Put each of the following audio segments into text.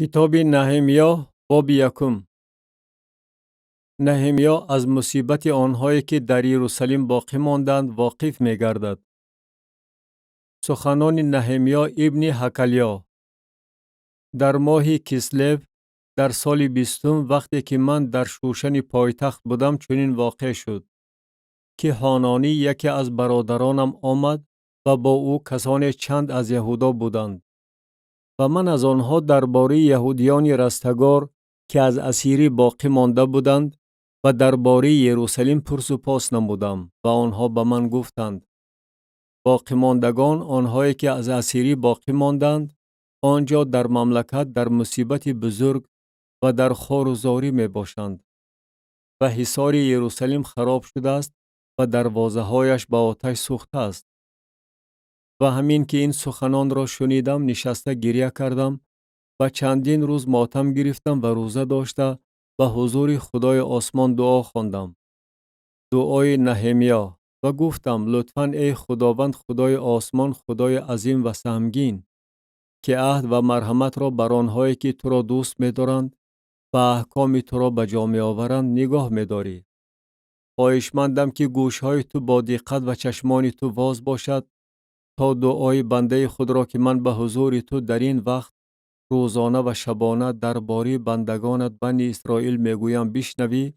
کتاب نهمیا باب یکم. نهمیا از مصیبت آنهایی که در یروشلیم باقی ماندند واقف می گردد. سخنان نهمیا ابن حکلیا. در ماه کسلو در سال 20 وقتی که من در شوشن پایتخت بودم چنین واقع شد که حانانی یکی از برادرانم آمد و با او کسان چند از یهودا بودند و من از آنها درباره یهودیان رستگار که از اسیری باقی مانده بودند و درباره یروشلیم پرس و پاس نمودم و آنها به من گفتند باقی ماندگان آنهایی که از اسیری باقی ماندند آنجا در مملکت در مصیبت بزرگ و در خار و زاری می باشند و حصار یروشلیم خراب شده است و دروازه هایش با آتش سوخته است. و همین که این سخنان را شنیدم نشسته گریه کردم و چندین روز ماتم گرفتم و روزه داشته و حضور خدای آسمان دعا خواندم. دعای نهمیا و گفتم لطفاً ای خداوند خدای آسمان خدای عظیم و سهمگین که عهد و مرحمت را بر آنهایی که تو را دوست می دارند و احکام تو را به جا می آورند نگاه می داری. خواهشمندم که گوشهای تو با دقت و چشمان تو باز باشد تا دعای بنده خود را که من به حضور تو در این وقت روزانه و شبانه درباره بندگانت بنی اسرائیل میگویم بشنوی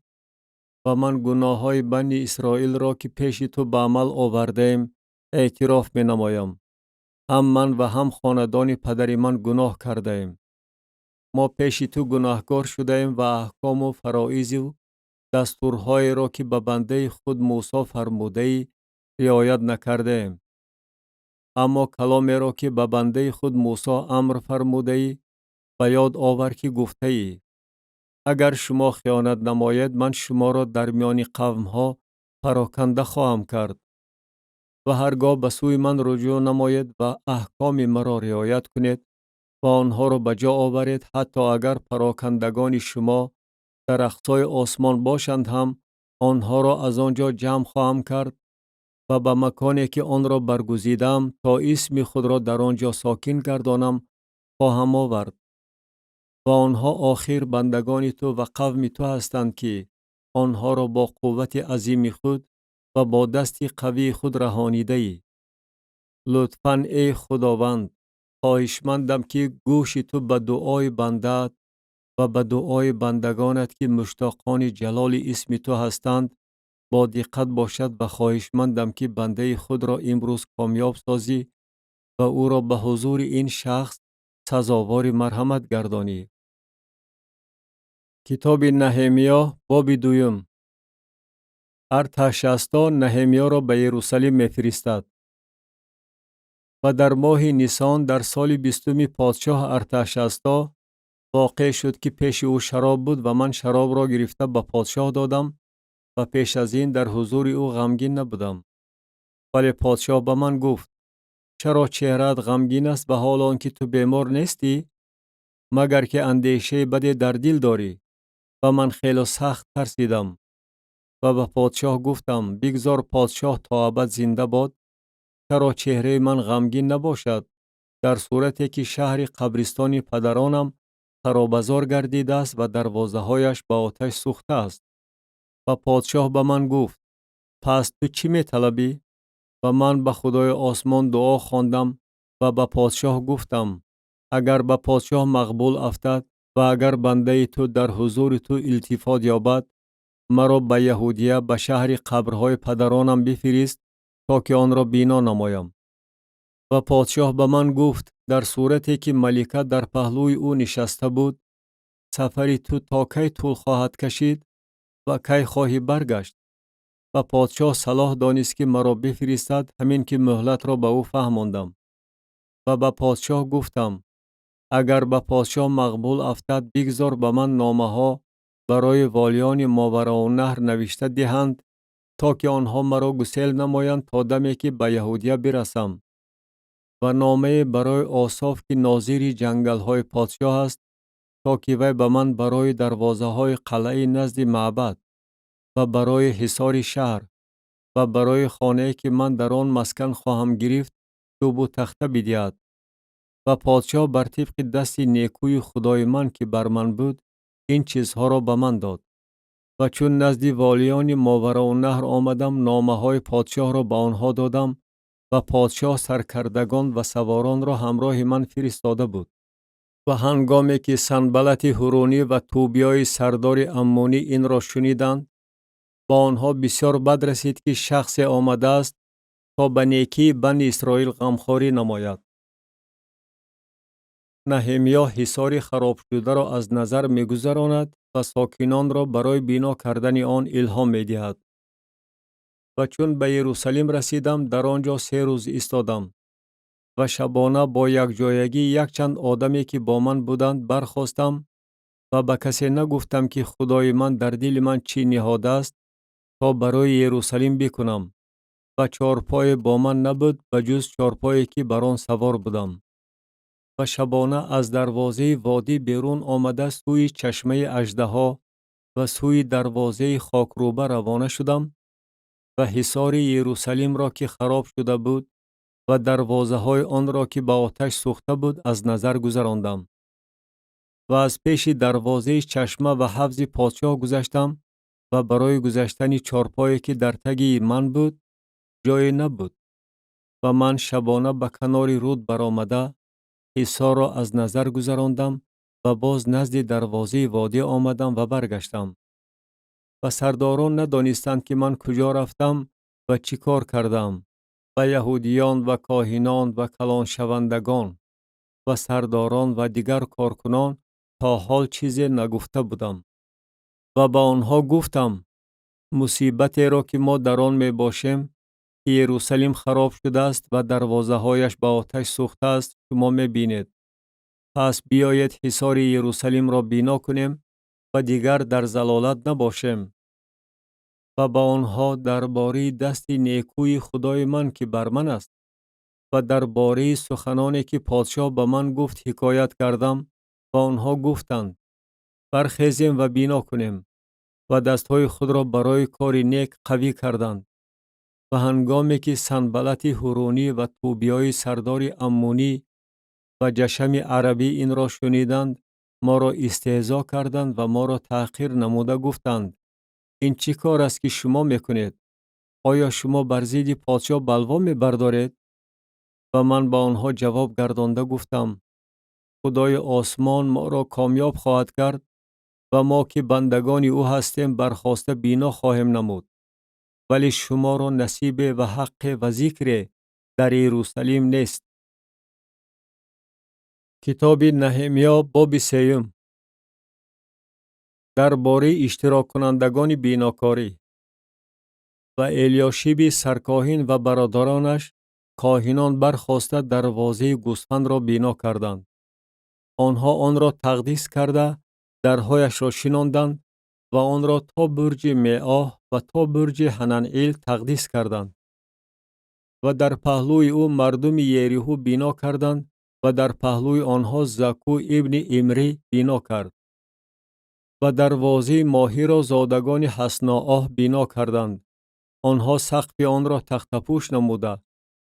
و من گناههای بنی اسرائیل را که پیش تو به عمل آوردیم اعتراف می نمایم. هم من و هم خاندان پدر من گناه کرده ایم. ما پیش تو گناهکار شده ایم و احکام و فرائض و دستورهای را که به بنده خود موسی فرموده ای رعایت نکرده ایم. اما کلامی را که به بنده خود موسی امر فرموده ای به یاد آور که گفته ای اگر شما خیانت نماید من شما را در میان قوم ها پراکنده خواهم کرد و هرگاه به سوی من رجوع نماید و احکام مرا رعایت کنید و آنها را به جا آورید حتی اگر پراکندگان شما در اقصای آسمان باشند هم آنها را از آنجا جمع خواهم کرد و به مکانی که آن را برگزیدم تا اسم خود را در آنجا ساکن گردانم خواهم آورد و آنها آخر بندگان تو و قوم تو هستند که آنها را با قوت عظیم خود و با دست قوی خود رهانیده ای. لطفاً ای خداوند خواهشمندم که گوش تو به دعای بندت و به دعای بندگانت که مشتاقان جلال اسم تو هستند با دقت باشد و خواهشمندم که بنده خود را امروز کامیاب سازی و او را به حضور این شخص سزاوار مرحمت گردانی. کتاب نهمیا باب دوم. ارتحشستا نهمیا را به یروشلیم می‌فرستد. و در ماه نیسان در سال 20 پادشاه ارتحشستا واقع شد که پیش او شراب بود و من شراب را گرفته به پادشاه دادم و پیش از این در حضور او غمگین نبودم. ولی پادشاه به من گفت چرا چهره‌ات غمگین است به حال آنکه تو بیمار نیستی؟ مگر که اندیشه بدی در دل داری؟ و من خیلی سخت ترسیدم و به پادشاه گفتم بگذار پادشاه تا ابد زنده باد، چرا چهره من غمگین نباشد در صورتی که شهر قبرستان پدرانم خرابزار گردیده است و دروازه هایش با آتش سوخته است. و پادشاه به من گفت پس تو چی می طلبی؟ و من به خدای آسمان دعا خواندم و به پادشاه گفتم اگر به پادشاه مقبول افتد و اگر بنده تو در حضور تو التفات یابد مرا به یهودیه به شهر قبرهای پدرانم بفرست تا که آن را بینا نمایم. و پادشاه به من گفت در صورتی که ملکه در پهلوی او نشسته بود سفری تو تا کی طول خواهد کشید و کی خواهی برگشت؟ و پادشاه صلاح دانست که مرا بفرستد همین که مهلت را به او فهماندم. و به پادشاه گفتم اگر به پادشاه مقبول افتد بگذار به من نامه ها برای والیان ماوراءالنهر نوشته دهند تا که آنها مرا گسیل نمایند تا دمی که به یهودیه برسم. و نامه برای آصاف که ناظر جنگل های پادشاه است تا که وی به من برای دروازه های قلعه نزد معبد و برای حصار شهر و برای خانه که من در آن مسکن خواهم گرفت چوب و تخته بدهد. و پادشاه بر طبق دست نیکوی خدای من که بر من بود این چیزها را به من داد. و چون نزد والیان ماوراءالنهر آمدم نامه های پادشاه را به آنها دادم و پادشاه سرکردگان و سواران را همراه من فرستاده بود. و هنگامی که سنبلت حورونی و توبیای سردار عمونی این را شنیدند، با آنها بسیار بد رسید که شخص آمده است تا به نیکی بنی اسرائیل غمخواری نماید. نهمیا حصار خراب شده را از نظر می گذراند و ساکنان را برای بنا کردن آن الهام می دهد. و چون به یروشلیم رسیدم در آنجا 3 روز ایستادم و شبانه با یک جایگی یک چند آدمی که با من بودند برخاستم و به کسی نگفتم که خدای من در دل من چی نهاده است تا برای یروشلیم بکنم و چارپای با من نبود بجز چارپایی که بر آن سوار بودم. و شبانه از دروازه وادی بیرون آمده سوی چشمه اژدها و سوی دروازه خاکروبه روانه شدم و حصار یروشلیم را که خراب شده بود و دروازه های آن را که با آتش سوخته بود از نظر گذراندم. و از پیش دروازه چشمه و حوض پادشاه گذشتم و برای گذشتن چارپایی که در تگی من بود جای نبود. و من شبانه به کنار رود برآمده حصار را از نظر گذراندم و باز نزد دروازه وادی آمدم و برگشتم. و سرداران ندانستند که من کجا رفتم و چی کار کردم. و یهودیان و کاهنان و کلان شوندگان و سرداران و دیگر کارکنان تا حال چیزی نگفته بودم. و با آنها گفتم مصیبتی را که ما در آن می باشیم که یروشلیم خراب شده است و دروازه هایش به آتش سوخته است شما می بینید. پس بیایید حصار یروشلیم را بنا کنیم و دیگر در ضلالت نباشیم. و با آنها درباره دست نیکوی خدای من که بر من است و درباره سخنانی که پادشاه به من گفت حکایت کردم و آنها گفتند برخیزیم و بنا کنیم و دستهای خود را برای کار نیک قوی کردند. و هنگامی که سنبلت حورونی و توبیای سردار عمونی و جشم عربی این را شنیدند ما را استهزا کردند و ما را تحقیر نموده گفتند این چی کار است که شما میکنید؟ آیا شما بر ضد پادشاه بلوا میبردارید؟ و من با آنها جواب گردانده گفتم خدای آسمان ما را کامیاب خواهد کرد و ما که بندگان او هستیم برخاسته بینا خواهیم نمود. ولی شما را نصیب و حق و ذکر در یروشلیم نیست. کتاب نهمیا باب 3 درباره اشتراک کنندگان بیناکاری. و الیاشیب سرکاهن و برادرانش کاهنان برخاسته دروازه گوسفند را بنا کردند. آنها آن را تقدیس کرده درهایش را شناندند و آن را تا برج میعاه و تا برج حننئیل تقدیس کردند. و در پهلوی او مردم یریحو بنا کردند و در پهلوی آنها زکو ابن امری بنا کرد. و دروازه ماهی را زادگان حسناآه بنا کردند. آنها سقف آن را تختپوش نموده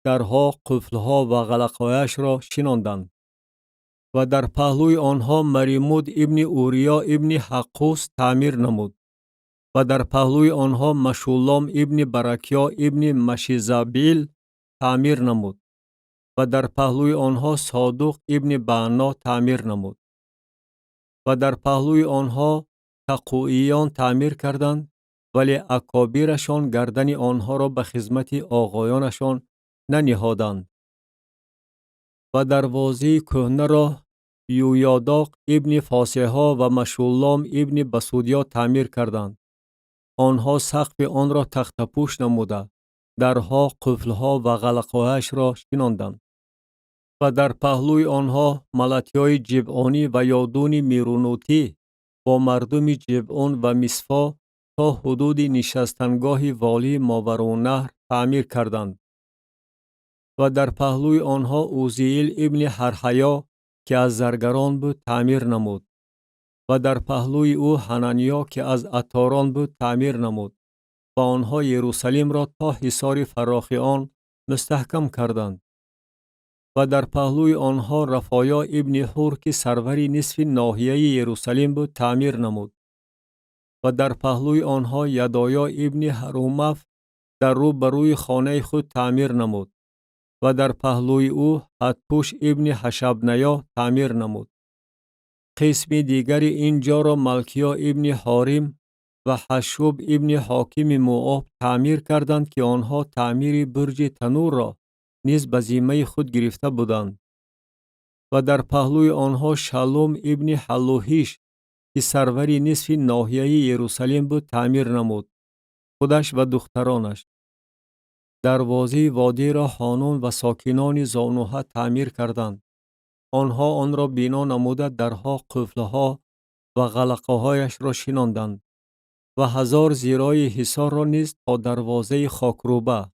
درها قفلها و غلقهایش را شناندند. و در پهلوی آنها مریمود ابن اوریا ابن حقوس تعمیر نمود. و در پهلوی آنها مشولام ابن برکیا ابن مشیزابیل تعمیر نمود. و در پهلوی آنها صادق ابن بعنا تعمیر نمود. و در پهلوی آنها تقوییان تعمیر کردند ولی اکابیرشان گردن آنها را به خدمت آقایانشان ننهادند. و دروازه کهنه را یویاداق ابن فاسحا و مشولام ابن بسودیا تعمیر کردند. آنها سقف آن را تختپوش نموده درها قفلها و غلقهایش را شناندند. و در پهلوی آنها ملتیای جبعانی و یادون میرونوتی با مردم جبعان و مصفا تا حدود نشستنگاه والی ماوراءالنهر تعمیر کردند. و در پهلوی آنها اوزیل ابن حرحیا که از زرگران بود تعمیر نمود. و در پهلوی او حنانیا که از عطاران بود تعمیر نمود. و آنها یروشلیم را تا حصار فراخ آن مستحکم کردند. و در پهلوی آنها رفایا ابن حور که سروری نصف ناحیه یروشلیم بود تعمیر نمود. و در پهلوی آنها یدایا ابن هرومف در رو بروی خانه خود تعمیر نمود و در پهلوی او حتپوش ابن حشبنیا تعمیر نمود. قسم دیگر اینجا را ملکیا ابن حاریم و حشوب ابن حاکم موآب تعمیر کردند که آنها تعمیر برج تنور را نیز به ذمه خود گرفته بودند. و در پهلوی آنها شالوم ابن حلوهیش که سروری نصف ناحیه یروشلیم بود تعمیر نمود، خودش و دخترانش. دروازه وادی را حانون و ساکنان زانوها تعمیر کردند. آنها آن را بنا نموده درها، قفلها و غلقهایش را شناندند و 1000 زیرای حصار را نیز تا دروازه خاکروبه.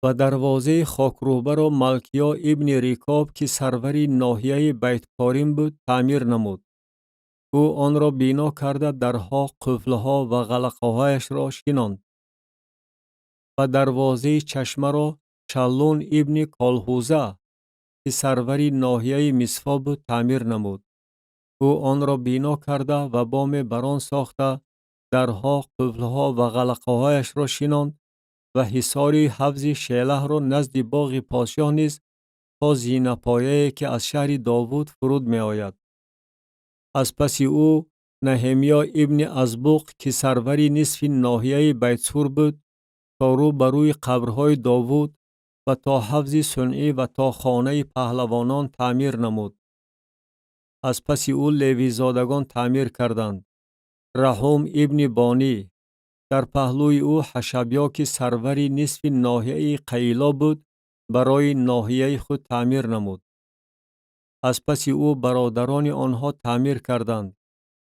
و دروازه خاکروبه را ملکیا ابن ریکاب که سروری ناحیه بیت کاریم بود تعمیر نمود. او آن را بنا کرده درها، قفلها و غلقهایش را شناند. و دروازه چشمه را شلون ابن کالهوزه که سروری ناحیه مصفا بود تعمیر نمود. او آن را بنا کرده و بام بران ساخته درها، قفلها و غلقهایش را شناند و حصار حفظ شیله را نزد باغ پادشاه نیز تا زینه پایه که از شهر داوود فرود می آید. از پس او نهمیا ابن ازبوق که سروری نصف ناحیه بیت سور بود تا رو بروی قبرهای داوود و تا حفظ صنعی و تا خانه پهلوانان تعمیر نمود. از پس او لیوی زادگان تعمیر کردند. رحوم ابن بانی در پهلوی او حشبیا که سروری نصف ناحیه قیلا بود برای ناحیه خود تعمیر نمود. از پس او برادران آنها تعمیر کردند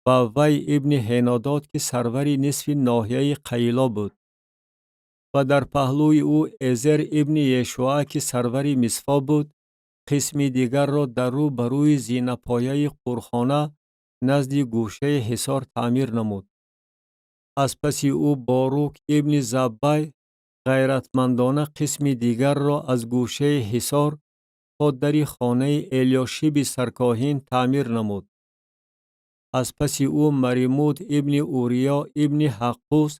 و وی ابن هیناداد که سروری نصف ناحیه قیلا بود. و در پهلوی او ازر ابن یشوع که سروری مصفا بود قسم دیگر را در رو بروی زینه پایه قرخانه نزد گوشه حصار تعمیر نمود. از پس او باروک ابن زبای غیرتمندانه قسم دیگر را از گوشه حصار تا در خانه الیاشیب سرکاهین تعمیر نمود. از پس او مریمود ابن اوریا ابن حقوس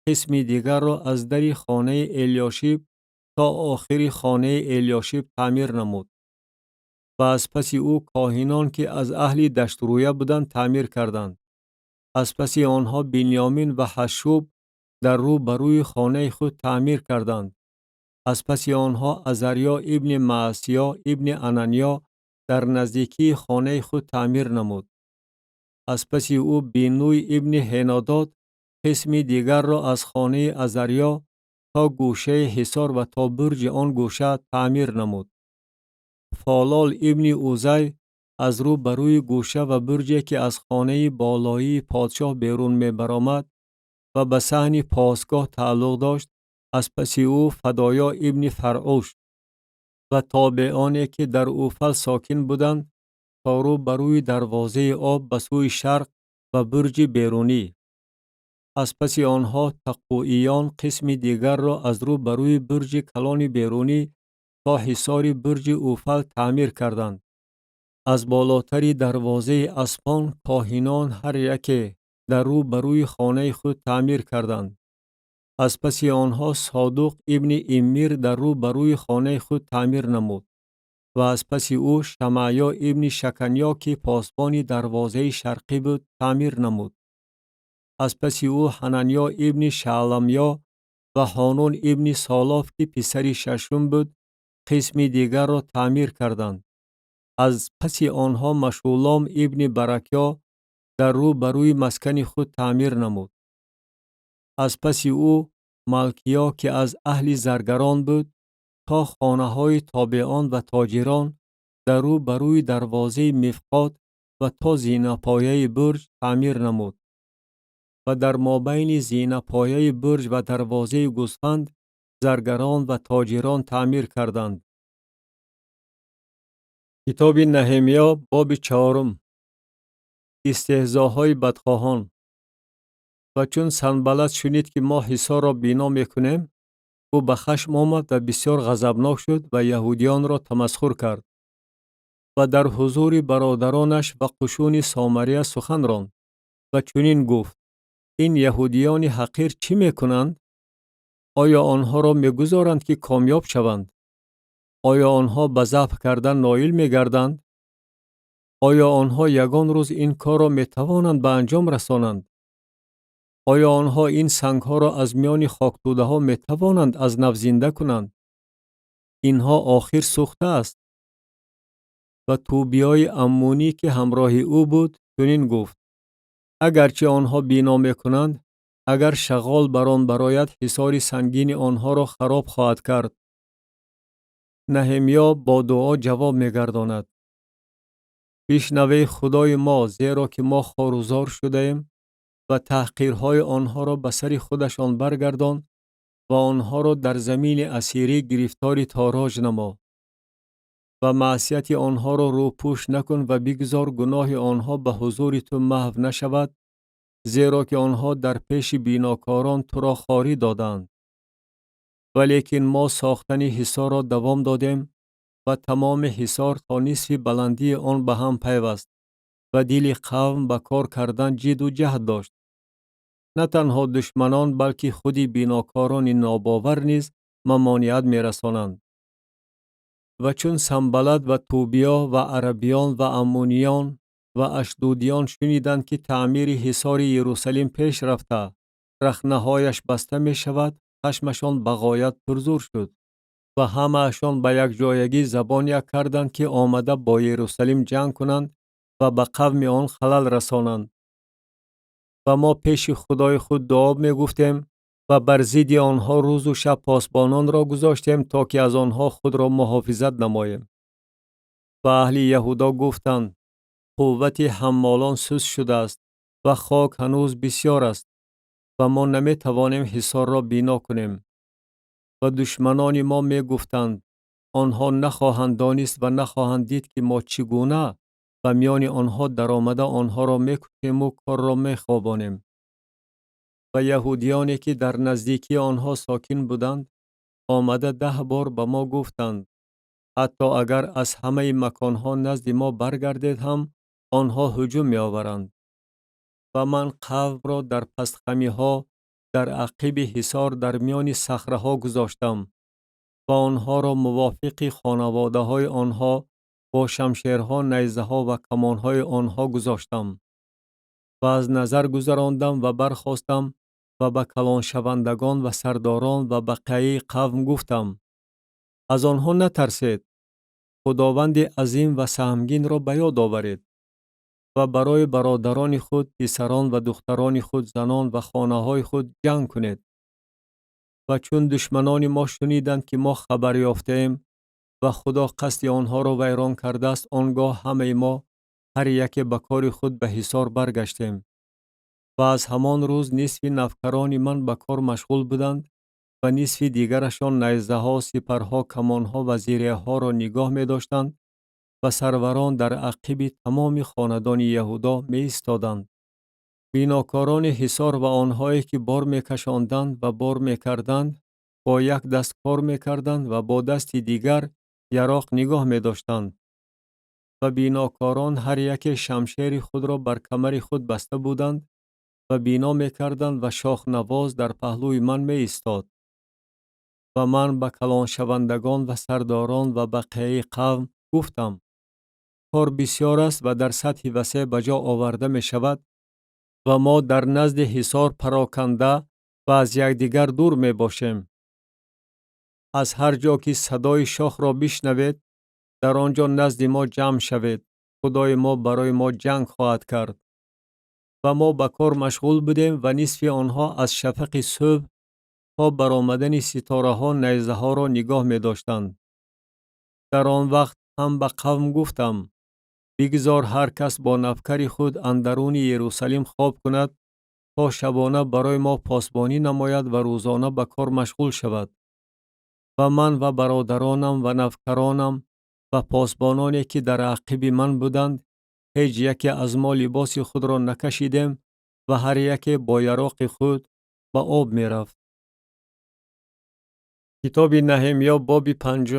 قسم دیگر را از در خانه الیاشیب تا آخر خانه الیاشیب تعمیر نمود. و از پس او کاهنان که از اهل دشت رویه بودند تعمیر کردند. از پس آنها بنیامین و حشوب در رو بروی خانه خود تعمیر کردند. از پس آنها عزریا ابن معصیا ابن انانیا در نزدیکی خانه خود تعمیر نمود. از پس او بینوی ابن هیناداد قسم دیگر را از خانه عزریا تا گوشه حصار و تا برج آن گوشه تعمیر نمود. فالال ابن اوزی از رو بروی گوشه و برجی که از خانه بالایی پادشاه بیرون می برآمد و به صحن پاسگاه تعلق داشت از پس او فدایا ابن فرعوش و تابعانی که در اوفل ساکن بودند تا رو بروی دروازه آب به سوی شرق و برج بیرونی. از پس آنها تقوییان قسم دیگر را از رو بروی برج کلان بیرونی تا حصار برج اوفل تعمیر کردند. از بالاتری دروازه اسپان کاهنان هر یک در رو بروی خانه خود تعمیر کردند. از پس آنها صادق ابن امیر در رو بروی خانه خود تعمیر نمود و از پس او شمعیا ابن شکنیا که پاسبان دروازه شرقی بود تعمیر نمود. از پس او حنانیا ابن شعلمیا و حانون ابن سالاف که پسر ششم بود قسم دیگر را تعمیر کردند. از پس آنها مشولام ابن برکیا در رو بروی مسکن خود تعمیر نمود. از پس او ملکیا که از اهل زرگران بود تا خانه های تابعان و تاجران در رو بروی دروازه مفقات و تا زینه پایه برج تعمیر نمود. و در مابین زینه پایه برج و دروازه گوسفند زرگران و تاجران تعمیر کردند. کتاب نهمیا باب 4. استهزاهای بدخواهان. و چون سنبلت شنید که ما حصار را بنا میکنیم او به خشم آمد و بسیار غضبناک شد و یهودیان را تمسخر کرد و در حضور برادرانش و قشون سامریه سخن راند و چنین گفت: این یهودیان حقیر چی میکنند؟ آیا آنها را میگذارند که کامیاب شوند؟ آیا آنها به ذبح کردن نائل میگردند؟ آیا آنها یگان روز این کار را میتوانند به انجام رسانند؟ آیا آنها این سنگ ها را از میان خاک توده ها میتوانند از نو زنده کنند؟ اینها آخر سوخته است. و توبیای عمونی که همراه او بود چنین گفت: اگرچه آنها بینا میکنند، اگر شغال بران برایت، حصار سنگین آنها را خراب خواهد کرد. نهمیا با دعا جواب میگرداند: بشنوی خدای ما، زیرا که ما خوارزار شده ایم و تحقیرهای آنها را به سر خودشان برگردان و آنها را در زمین اسیری گرفتاری تاراج نما و معصیت آنها را روپوش نکن و بگذار گناه آنها به حضور تو محو نشود، زیرا که آنها در پیش بیناکاران تو را خواری دادند. ولیکن ما ساختن حصار را دوام دادیم و تمام حصار تا نصف بلندی آن به هم پیوست و دل قوم به کار کردن جد و جهد داشت. نه تنها دشمنان بلکه خودی بیناکاران ناباور نیز ممانعت می رسانند. و چون سنبلت و توبیا و عربیان و امونیان و اشدودیان شنیدند که تعمیر حصار یروشلیم پیش رفته، رخنه‌هایش بسته می شود، خشمشان به غایت پرزور شد و همه اشان به یک جایگی زبان یک کردند که آمده با یروشلیم جنگ کنند و به قوم آن خلل رسانند. و ما پیش خدای خود دعا می گفتیم و بر ضد آنها روز و شب پاسبانان را گذاشتیم تا که از آنها خود را محافظت نماییم. و اهل یهودا گفتند: قوت حمالان سست شده است و خاک هنوز بسیار است و ما نمی توانیم حصار را بنا کنیم. و دشمنان ما می گفتند: آنها نخواهند دانست و نخواهند دید که ما چگونه و میان آنها در آمده آنها را می کشیم و کار را می خوابانیم. و یهودیانی که در نزدیکی آنها ساکن بودند آمده 10 بار به ما گفتند: حتی اگر از همه مکانها نزد ما برگردید هم آنها هجوم می آورند. و من قوم را در پستخمی ها در عقب حصار در میان صخره ها گذاشتم و آنها را موافق خانواده های آنها با شمشیرها، نیزه ها و کمان های آنها گذاشتم و از نظر گذراندم و برخاستم و به کلان شوندگان و سرداران و بقیه قوم گفتم: از آنها نترسید، خداوند عظیم و سهمگین را به یاد آورید و برای برادران خود، پسران و دختران خود، زنان و خانه های خود جنگ کنید. و چون دشمنان ما شنیدند که ما خبر یافتیم و خدا قصد آنها را ویران کرده است، آنگاه همه ما هر یک به کار خود به حصار برگشتیم. و از همان روز نصف نوکران من به کار مشغول بودند و نصف دیگرشان نیزه ها، سپرها، کمان ها و زیره ها را نگاه می داشتند و سروران در عقب تمام خاندان یهودا می ایستادند. بیناکاران حصار و آنهایی که بار می کشاندند و بار می کردند با یک دست کار می کردند و با دست دیگر یراق نگاه می داشتند. و بیناکاران هر یک شمشیر خود را بر کمر خود بسته بودند و بینا می کردند و شاخ نواز در پهلوی من می ایستاد. و من به کلان شوندگان و سرداران و بقیه قوم گفتم: کار بسیار است و در سطح وسیع به جا آورده می شود و ما در نزد حصار پراکنده و از یکدیگر دور می باشیم. از هر جا که صدای شاخ را بشنوید، در آنجا نزد ما جمع شوید. خدای ما برای ما جنگ خواهد کرد. و ما به کار مشغول بودیم و نصف آنها از شفق صبح تا برآمدن ستاره ها نیزه ها را نگاه می داشتند. در آن وقت هم به قوم گفتم: بگذار هر کس با نوکر خود اندرون یروشلیم خواب کند تا شبانه برای ما پاسبانی نماید و روزانه به کار مشغول شود. و من و برادرانم و نوکرانم و پاسبانانی که در عقب من بودند هیچ یک از ما لباس خود را نکشیدیم و هر یک با یراق خود به آب می رفت. کتاب نهمیا باب 5.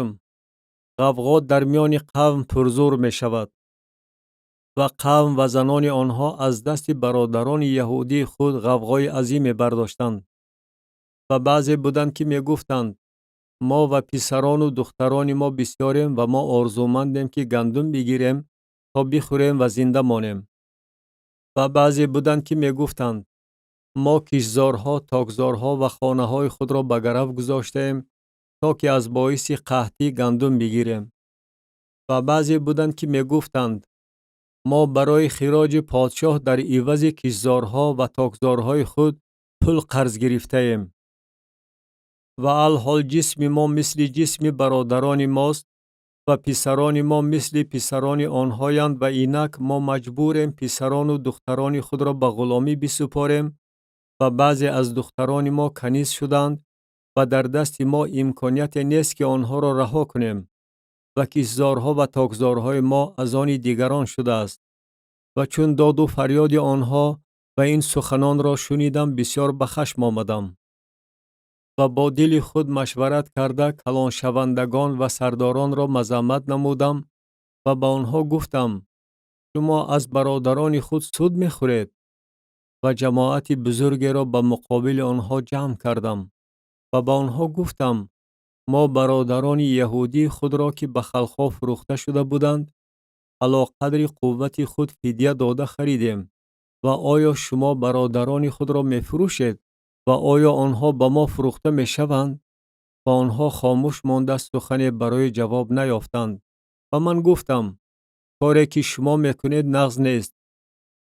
غوغا در میان قوم پرزور می شود و قوم و زنان آنها از دست برادران یهودی خود غوغای عظیم برداشتند و بعضی بودند که می گفتند ما و پسران و دختران ما بسیاریم و ما آرزومندیم که گندم بگیریم تا بخوریم و زنده مانیم. و بعضی بودند که می گفتند ما کشتزارها، تاکزارها و خانه های خود را به گرو گذاشتیم تا که از باعث قحطی گندم بگیریم. و بعضی بودند که می گفتند ما برای خراج پادشاه در عوض کشتزارها و تاکزارهای خود پول قرض گرفته ایم. و الحال جسم ما مثل جسم برادران ماست و پسران ما مثل پسران آنهایند و اینک ما مجبوریم پسران و دختران خود را به غلامی بسپاریم و بعضی از دختران ما کنیز شدند و در دست ما امکانیت نیست که آنها را رها کنیم و کشتزارها و تاکزارهای ما از آن دیگران شده است. و چون داد و فریاد آنها و این سخنان را شنیدم بسیار به خشم آمدم و با دل خود مشورت کرده کلان شوندگان و سرداران را مذمت نمودم و به آنها گفتم شما از برادران خود سود می‌خورید. و جماعت بزرگی را به مقابل آنها جمع کردم و به آنها گفتم ما برادران یهودی خود را که به خلخا فروخته شده بودند علی قدر قوت خود فدیه داده خریدیم و آیا شما برادران خود را می‌فروشید و آیا آنها به ما فروخته می‌شوند؟ و آنها خاموش مانده سخنی برای جواب نیافتند. و من گفتم کاری که شما میکنید نغز نیست.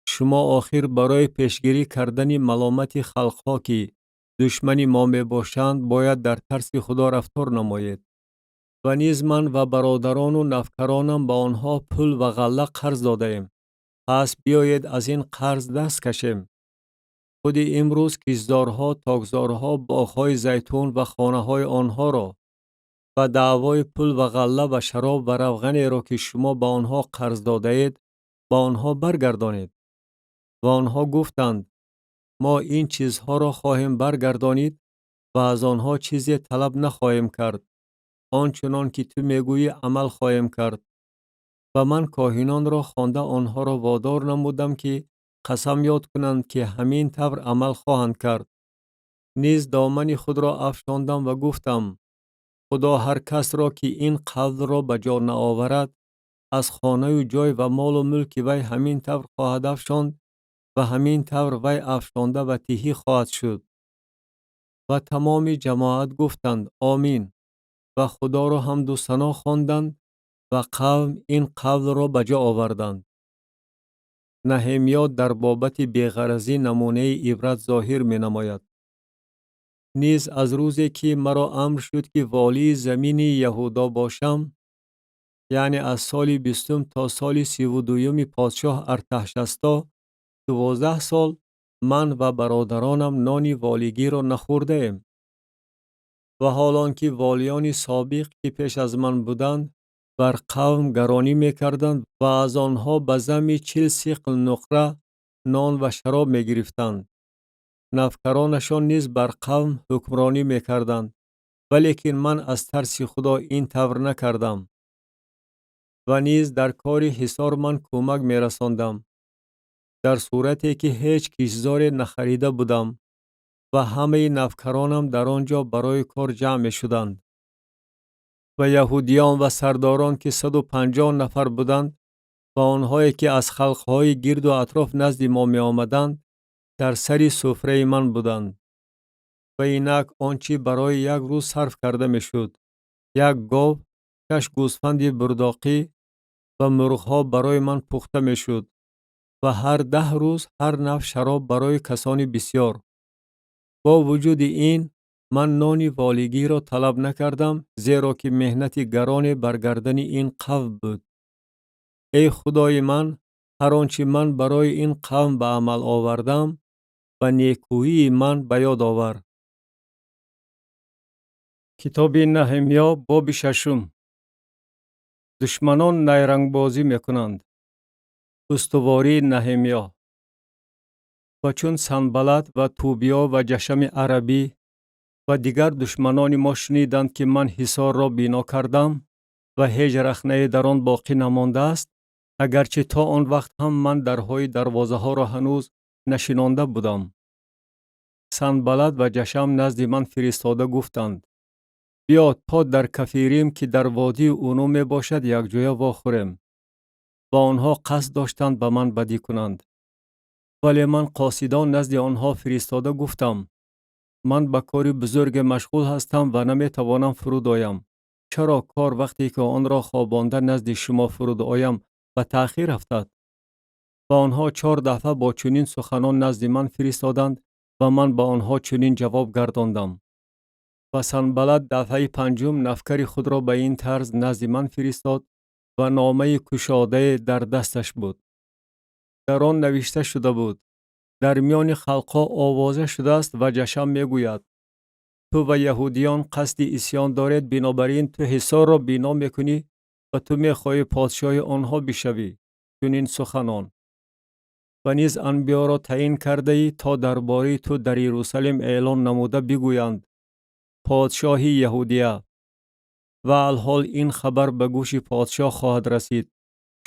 شما آخر برای پیشگیری کردن ملامت خلقها که دشمن ما می باشند باید در ترس خدا رفتار نمایید. و نیز من و برادران و نوکرانم به آنها پول و غله قرض داده ایم. پس بیایید از این قرض دست کشیم. خود امروز کشتزارها، تاکزارها، باغ‌های زیتون و خانه‌های آنها را و دعوای پول و غله و شراب و روغنی را که شما به آنها قرض داده اید با آنها برگردانید. و آنها گفتند ما این چیزها را خواهیم برگردانید و از آنها چیزی طلب نخواهیم کرد. آنچنان که تو میگویی عمل خواهیم کرد. و من کاهنان را خوانده آنها را وادار نمودم که قسم یاد کنند که همین طور عمل خواهند کرد. نیز دامن خود را افشاندم و گفتم خدا هر کس را که این قول را به جا نآورد از خانه و جای و مال و ملک وی همین طور خواهد افشاند و همین طور وی افشانده و تهی خواهد شد. و تمام جماعت گفتند آمین و خدا را حمد و ثنا خواندند و قوم این قول را به جا آوردند. نهمیا در بابت بی‌غرضی نمونه عبرت ظاهر می نماید. نیز از روزی که مرا امر شد که والی زمین یهودا باشم، یعنی از سال 20 تا سال 32 پادشاه ارتحشستا 12 سال من و برادرانم نان والیگی را نخورده ایم. و حالان که والیان سابق که پیش از من بودند بر قوم گرانی می کردند و از آنها به زم 40 سقل نقره نان و شراب می گرفتند. نوکرانشان نیز بر قوم حکمرانی می کردند. ولیکن من از ترس خدا این طور نکردم. و نیز در کار حصار من کمک می رساندم. در صورتی که هیچ کشتزار نخریده بودم و همه نوکرانم در آنجا برای کار جمع می شدند. و یهودیان و سرداران که 150 نفر بودند و آنهایی که از خلقهای گرد و اطراف نزد ما می آمدند در سری سفره من بودند. و اینک آنچه برای یک روز صرف کرده می شد 1 گاو، 6 گوسفند برداقی و مرغها برای من پخته می شد و هر 10 روز هر نوع شراب برای کسانی بسیار. با وجود این من نان والگی را طلب نکردم زیرا که مهنت گران برگردن این قوم بود. ای خدای من، هر آنچه من برای این قوم به عمل آوردم و نیکویی من به یاد آور. کتاب نهمیا باب 6. دشمنان نیرنگ بازی میکنند. استواری نهمیا. و چون سنبلت و توبیا و جشم عربی و دیگر دشمنان ما شنیدند که من حصار را بنا کردم و هیچ رخنه در آن باقی نمانده است، اگرچه تا آن وقت هم من درهای دروازه ها را هنوز نشینانده بودم. سنبلت و جشم نزد من فرستاده گفتند: بیا تا در کفیریم که در وادی اونو می باشد یک جویه واخوریم. و آنها قصد داشتند به من بدی کنند. ولی من قاصدان نزد آنها فرستاده گفتم: من به کاری بزرگ مشغول هستم و نمی توانم فرود آیم. چرا کار وقتی که آن را خوابانده نزد شما فرود آیم به تأخیر افتد؟ و آنها 4 دفعه با چنین سخنان نزد من فرستادند و من به آنها چنین جواب گرداندم. و سنبلت دفعه 5 نفکر خود را به این طرز نزد من فرستاد و نامه کشاده در دستش بود. در آن نوشته شده بود: در میان خلقا آوازه شده است و جشم می گوید: تو و یهودیان قصد عصیان دارید، بنابراین تو حصار را بنا می کنی و تو می خواهی پادشاه آنها بشوی. چنین سخنان. و نیز انبیا را تعیین کرده ای تا درباره تو در یروشلم اعلان نموده بگویند: پادشاهی یهودیه. و الحال این خبر به گوش پادشاه خواهد رسید.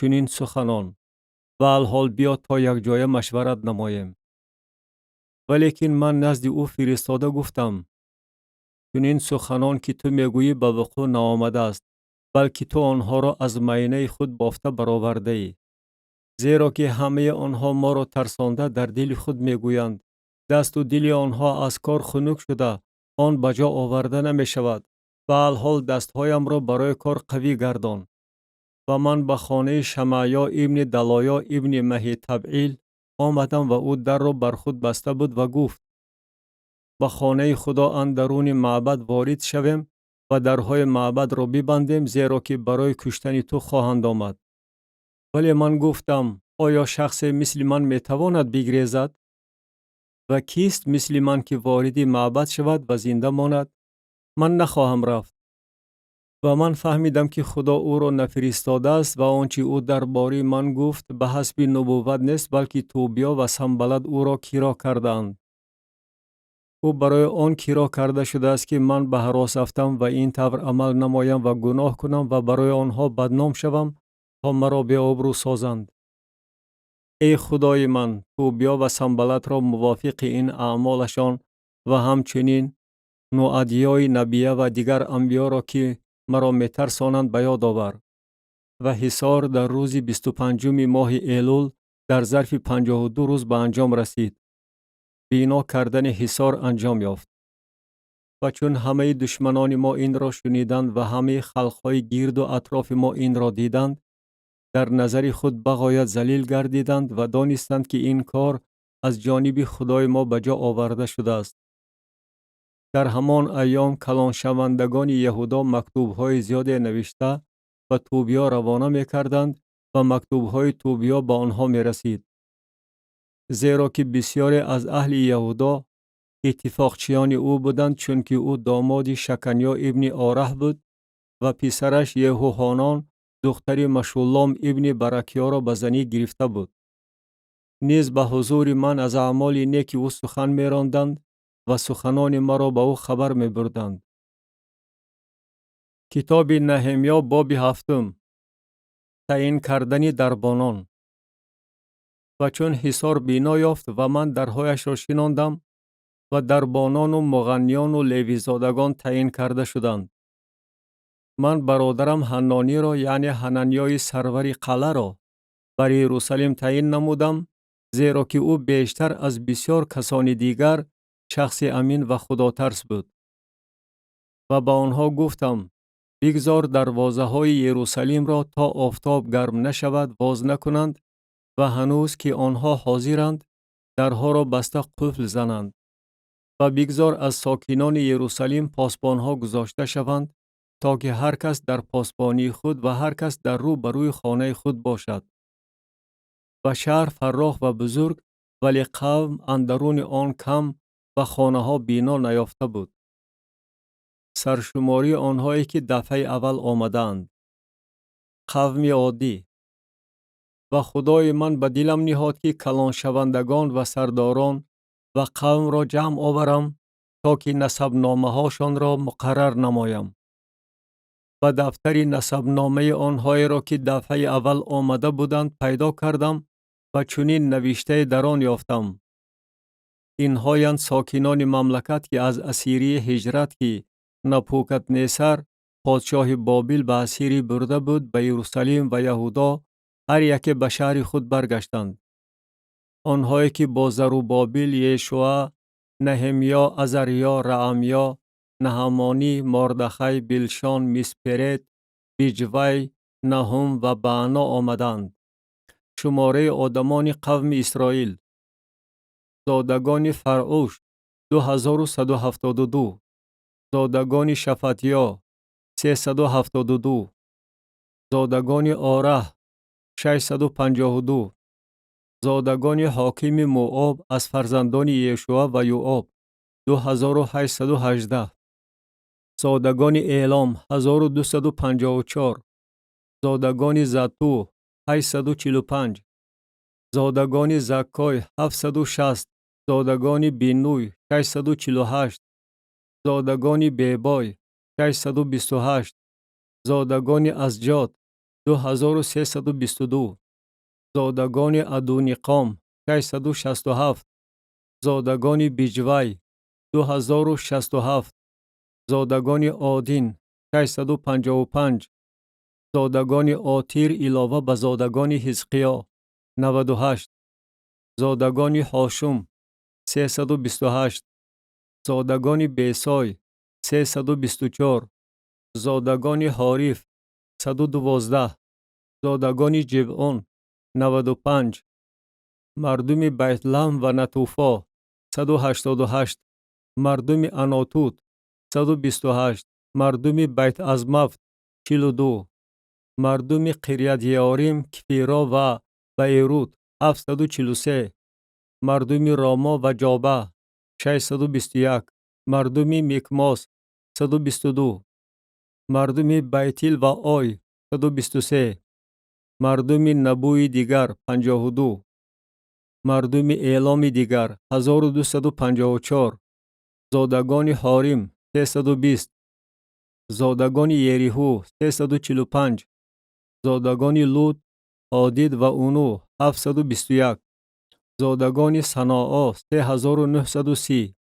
چنین سخنان. و الحال بیا تا یک جای مشورت نماییم. ولیکن من نزد او فرستاده گفتم: چنین سخنان که تو میگویی به وقوع نآمده است، بلکه تو آنها را از معینه خود بافته برآورده ای. زیرا که همه آنها ما را ترسانده در دل خود میگویند: دست و دل آنها از کار خنک شده، آن بجا آورده نمی شود. و الحال دستهایم را برای کار قوی گردان. و من به خانه شمعیا ابن دلایا ابن مهی تبعیل آمدم و او در را بر خود بسته بود و گفت: به خانه خدا اندرون معبد وارد شویم و درهای معبد را ببندیم، زیرا که برای کشتن تو خواهند آمد. ولی من گفتم: آیا شخص مثل من میتواند بگریزد؟ و کیست مثل من که وارد معبد شود و زنده ماند؟ من نخواهم رفت. و من فهمیدم که خدا او را نفرستاده است و آنچه او درباره من گفت به حسب نبوت نیست، بلکه توبیا و سنبلت او را کیرا کردند. او برای آن کیرا کرده شده است که من به هراس افتم و این طور عمل نمایم و گناه کنم و برای آنها بدنام شوم تا مرا به آبرو سازند. ای خدای من، توبیا و سنبلت را موافق این اعمالشان و همچنین نوعدیای نبیه و دیگر انبیا را که مرا میترسانند به یاد آور. و حصار در روز 25 ماه ایلول در ظرف 52 روز به انجام رسید. بنا کردن حصار انجام یافت. و چون همه دشمنان ما این را شنیدند و همه خلقهای گرد و اطراف ما این را دیدند، در نظر خود بغایت ذلیل گردیدند و دانستند که این کار از جانب خدای ما به جا آورده شده است. در همان ایام کلان شوندگان یهودا مکتوب‌های زیاد نوشته و توبیا روانه می‌کردند و مکتوب‌های توبیا به آنها می‌رسید. زیرا که بسیاری از اهل یهودا اتفاقچیان او بودند، چون که او داماد شکنیا ابن آره بود و پسرش یهوحانان دختر مشولام ابن برکیا را به زنی گرفته بود. نیز به حضور من از اعمال نیک او سخن می‌راندند و سخنان مرا به او خبر می‌بردند. کتاب نهمیا باب 7. تعیین کردن دربانان. و چون حصار بنا یافت و من درهایش را شناندم و دربانان و مغنیان و لیویزادگان تعیین کرده شدند. من برادرم حنانی را، یعنی حنانیای سرور قلعه را، بر یروشلم تعیین نمودم، زیرا که او بیشتر از بسیار کسان دیگر شخص امین و خداترس بود. و با آنها گفتم: بگذار دروازه های یروشلم را تا آفتاب گرم نشود باز نکنند و هنوز که آنها حاضرند درها را بسته قفل زنند. و بگذار از ساکنان یروشلم پاسبانها گذاشته شوند تا که هر کس در پاسبانی خود و هر کس در رو بروی خانه خود باشد. و شهر فراخ و بزرگ، ولی قوم اندرون آن کم و خانه ها بنا نیافته بود. سرشماری آنهایی که دفعه اول آمدند: قوم عادی. و خدای من به دلم نهاد که کلان شوندگان و سرداران و قوم را جمع آورم تا که نسبنامه هاشان را مقرر نمایم. و دفتر نسبنامه آنهایی را که دفعه اول آمده بودند پیدا کردم و چنین نوشته در آن یافتم: اینهایند ساکنان مملکت که از اسیری هجرت که نبوکدنصر پادشاه بابل به اسیری برده بود به یروشلیم و یهودا هر یک به شهر خود برگشتند. آنهایی که با زروبابل، یشوع، نهمیا، عزریا، رعمیا، نهمانی، مردخی، بلشان، میسپرت، بیجوی، نهم و بعنا آمدند. شماره آدمان قوم اسرائیل: زادگان فرعوش 2172، زادگان شفتیا 372، زادگان آره 652، زادگان حاکم موآب از فرزندان یشوع و یوآب 2818، زادگان اعلام 1254، زادگان زتو 845، زادگان زکای 760، زادگان بینوی 648، زادگان بیبای 628، زادگان ازجاد 2322، زادگان ادونیقام 667، زادگان بیجوی 2067، زادگان آدین 655، زادگان آتیر علاوه به زادگان حزقیا 98، زادگان حاشم 328، زادگان بیسای 324، زادگان حاریف 112، زادگان جبعون 95، مردم بیت لحم و نتوفا 188، مردم اناتوت 128، مردم بیت ازمفت 42، مردم قریت یاریم، کفیرا و بیروت 743، مردم راما و جابه 621، مردم میکماس 122، مردم بیتیل و آی 123، مردم نبوی دیگر 52، مردم اعلام دیگر 1254، زادگان حاریم 320، زادگان یریحو 345، زادگان لود، حادید و اونو 721، زادگان صناعا 3930،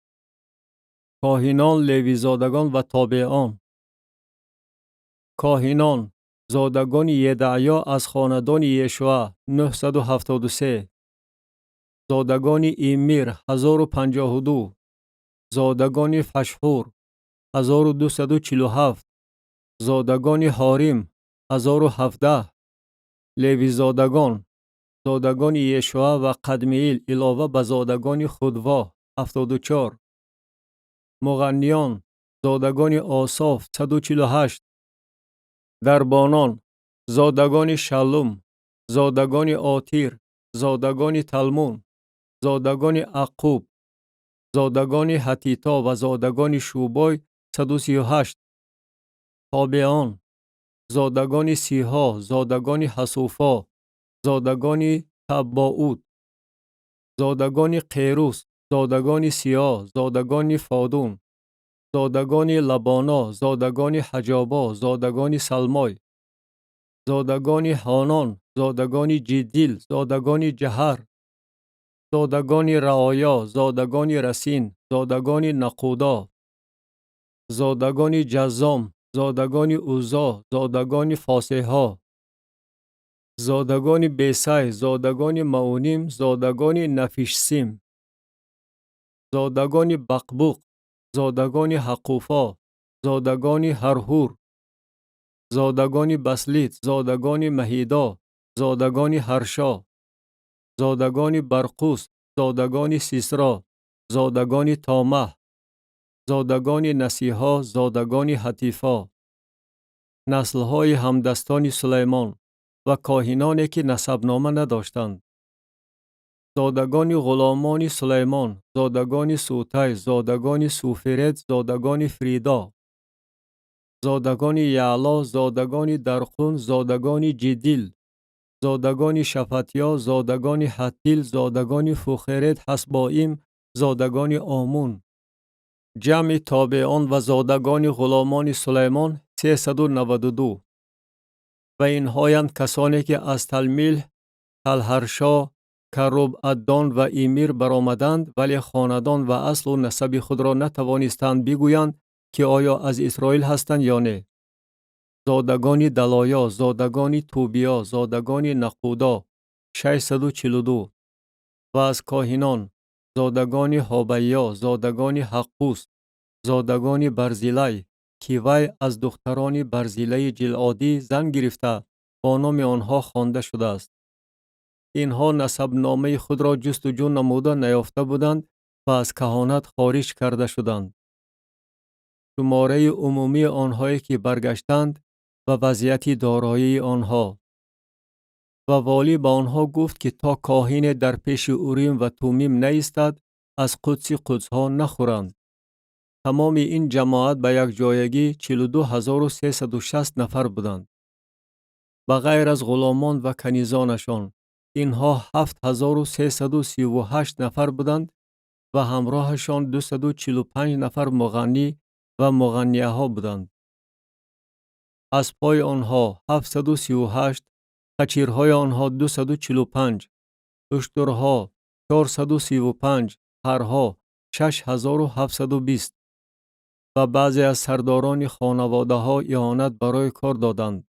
کاهنان، لیوی زادگان و تابعان. کاهنان: زادگان یدعیا از خاندان یشوع 973، زادگان ایمیر 1052، زادگان فشحور 1247، زادگان حاریم 1017، لیوی زادگان: زادگان یشوع و قدمیل علاوه به زادگان خودوا 74، مغنیان: زادگان آصاف 148، دربانان: زادگان شلوم، زادگان آتیر، زادگان تلمون، زادگان عقوب، زادگان حتیتا و زادگان شوبای 138، تابعان: زادگان سیها، زادگان حسوفا، زادگان تباوت، زادگان قیروس، زادگان سیاه، زادگان فادون، زادگان لبانا، زادگان حجابا، زادگان سلمای، زادگان حانان، زادگان جدیل، زادگان جهر، زادگان رعایا، زادگان رسین، زادگان نقودا، زادگان جزام، زادگان اوزا، زادگان فاسحا، زادگان بیسای، زادگان معونیم، زادگان نفیشسیم، زادگان بقبوق، زادگان حقوفا، زادگان هرهور، زادگان بسلیت، زادگان مهیدا، زادگان هرشا، زادگان برقوس، زادگان سیسرا، زادگان تامه، زادگان نسیها، زادگان حتیفا. نسل‌های همدستان سلیمان و کاهنانی که نسبنامه نداشتند: زادگان غلامان سلیمان، زادگان سوتی، زادگان سوفرت، زادگان فریدا، زادگان یعلا، زادگان درقون، زادگان جدیل، زادگان شفتیا، زادگان حتیل، زادگان فوخرت حسبایم، زادگان آمون، جمع تابعان و زادگان غلامان سلیمان 392 و اینهایند کسانی که از تلمیل، تلهرشا، کروب ادان و ایمیر برآمدند، ولی خاندان و اصل و نسب خود را نتوانستند بگویند که آیا از اسرائیل هستند یا نه. زادگان دلایا، زادگان توبیا، زادگان نقودا 642 و از کاهنان زادگان هابیا، زادگان حقوس، زادگان برزیلی که وی از دختران برزیلی جلعادی زن گرفته با نام آنها خوانده شده است. اینها نسب نامه خود را جستجو نموده نیافته بودند و از کهانت خارج کرده شدند. شماره عمومی آنهایی که برگشتند و وضعیت دارایی آنها. و والی با آنها گفت که تا کاهن در پیش اوریم و تومیم نیستد از قدس قدسها نخورند. تمام این جماعت به یک جایگی 42360 نفر بودند. به غیر از غلامان و کنیزانشان اینها 7338 نفر بودند و همراهشان 245 نفر مغنی و مغنیه ها بودند. از پای آنها 738، قچیرهای آنها 245، اشترها 435، هرها 6720 و بعضی از سرداران خانواده ها اعانت برای کار دادند.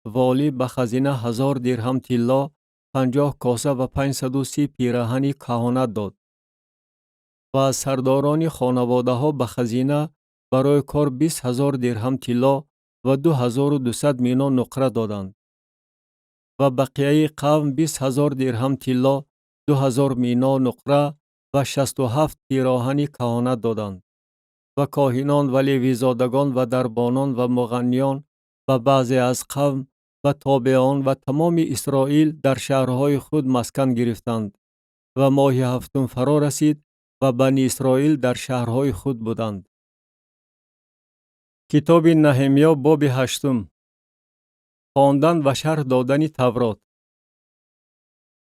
والی به خزینه 1000 درهم طلا، 50 کاسه و 530 پیراهن کهانت داد. و از سرداران خانواده ها به خزینه برای کار 20,000 درهم طلا و 2200 مینا نقره دادند. و بقیه قوم 20,000 درهم طلا، 2000 مینا نقره و 67 پیراهن کهانت دادند. و کاهنان و لیویزادگان و دربانان و مغنیان و بعضی از قوم و تابعان و تمام اسرائیل در شهرهای خود مسکن گرفتند و ماه هفتم فرا رسید و بنی اسرائیل در شهرهای خود بودند. کتاب نهمیا باب 8. خواندن و شرح دادن تورات.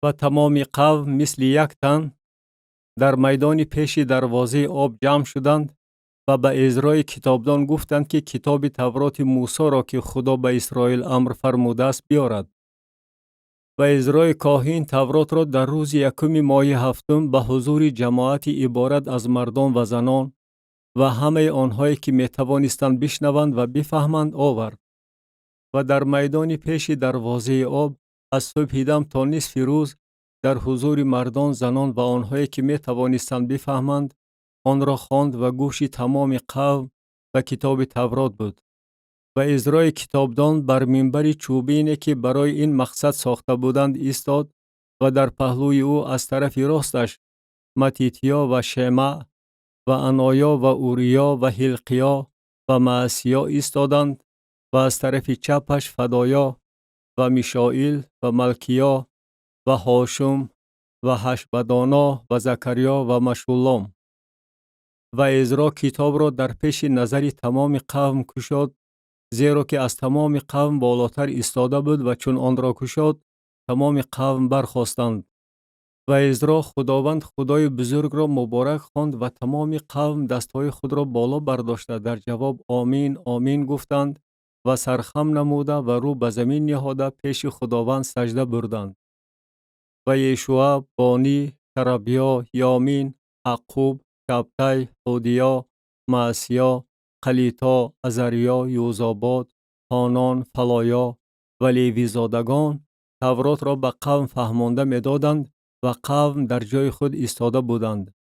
و تمام قوم مثل یک تن در میدان پیش دروازه آب جمع شدند و به عزرای کتابدان گفتند که کتاب تورات موسی را که خدا به اسرائیل امر فرموده است بیارد. و عزرای کاهن تورات را در روز یکم ماه هفتم به حضور جماعت عبارت از مردان و زنان و همه آنهایی که می توانستند بشنوند و بفهمند آورد. و در میدان پیش دروازه آب از صبح دم تا نصف روز در حضور مردان، زنان و آنهایی که می توانستند بفهمند آن را خواند و گوش تمام قوم و کتاب تورات بود. و عزرای کتابدان بر منبر چوبینی که برای این مقصد ساخته بودند ایستاد و در پهلوی او از طرف راستش متیتیا و شمع و انایا و اوریا و هلقیا و معسیا ایستادند و از طرف چپش فدایا و میشائیل و ملکیا و هاشم و هشبدانا و زکریا و مشولام. و عزرا کتاب را در پیش نظر تمام قوم کشاد، زیرا که از تمام قوم بالاتر ایستاده بود و چون آن را کشاد تمام قوم برخاستند. و عزرا خداوند خدای بزرگ را مبارک خواند و تمام قوم دستهای خود را بالا برداشته در جواب آمین آمین گفتند و سرخم نموده و رو به زمین نهاده پیش خداوند سجده بردند. و یشوع، بانی، شربیا، یامین، عقوب، شبتی، هودیا، معسیا، قلیتا، عزریا، یوزاباد، هانان، فلایا و لیویزادگان تورات را به قوم فهمانده می دادند و قوم در جای خود ایستاده بودند.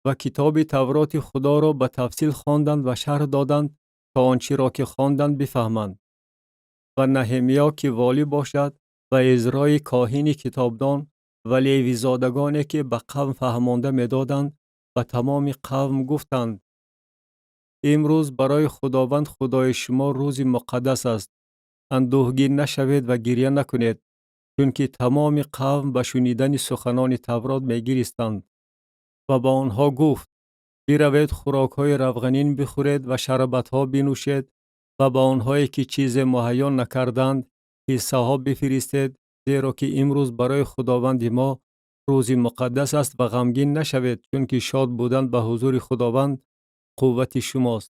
و کتاب تورات خدا را به تفصیل خواندند و شرح دادند تا آنچه را که خواندند بفهمند. و نهمیا که والی باشد و عزرای کاهن کتابدان و لیویزادگانی که به قوم فهمانده می دادند و تمام قوم گفتند امروز برای خداوند خدای شما روز مقدس است. اندوهگین نشوید و گریه نکنید، چون که تمام قوم به شنیدن سخنان تورات می گریستند. و با آنها گفت بروید خوراک‌های روغنین بخورید و شربت‌ها بنوشید و با آنهایی که چیز مهیا نکردند حصه ها بفرستید، زیرا که امروز برای خداوند ما روز مقدس است و غمگین نشوید، چون که شاد بودن به حضور خداوند قوت شماست.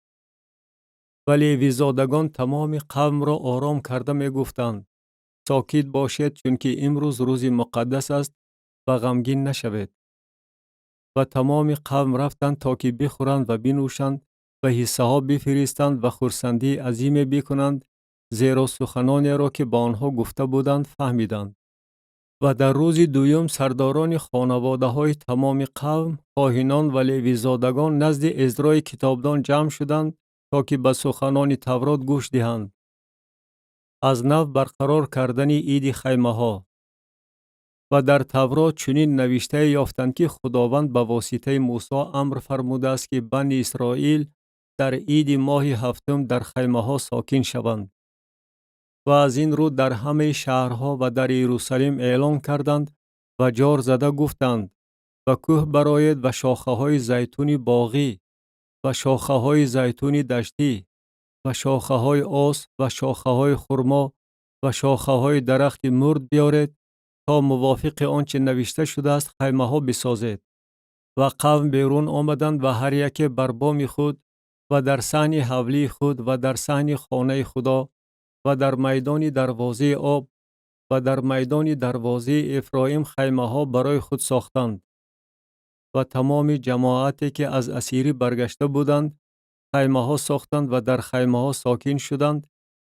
ولی ویزادگان تمام قوم را آرام کرده می گفتند ساکت باشید چون که امروز روز مقدس است و غمگین نشوید. و تمام قوم رفتند تا که بخورند و بنوشند و حصه ها بفرستند و خرسندی عظیم بکنند، زیرا سخنانی را که با آنها گفته بودند فهمیدند. و در روز دوم سرداران خانواده های تمام قوم، کاهنان و لیویزادگان نزد عزرای کتابدان جمع شدند تا که به سخنان تورات گوش دهند. از نو برقرار کردن عید خیمه ها. و در تورات چنین نوشته یافتند که خداوند به واسطه موسی امر فرموده است که بنی اسرائیل در عید ماه هفتم در خیمه ها ساکن شوند. و از این رو در همه شهرها و در یروشلیم اعلان کردند و جار زده گفتند و کوه براید و شاخه های زیتون باغی و شاخه های زیتون دشتی و شاخه های آس و شاخه های خرما و شاخه های درخت مرد بیارید تا موافق آنچه نوشته شده است خیمه ها بسازید. و قوم بیرون آمدند و هر یک بر بام خود و در صحن حولی خود و در صحن خانه خدا و در میدان دروازه آب و در میدان دروازه افرایم خیمه ها برای خود ساختند. و تمام جماعتی که از اسیری برگشته بودند خیمه ها ساختند و در خیمه ها ساکن شدند،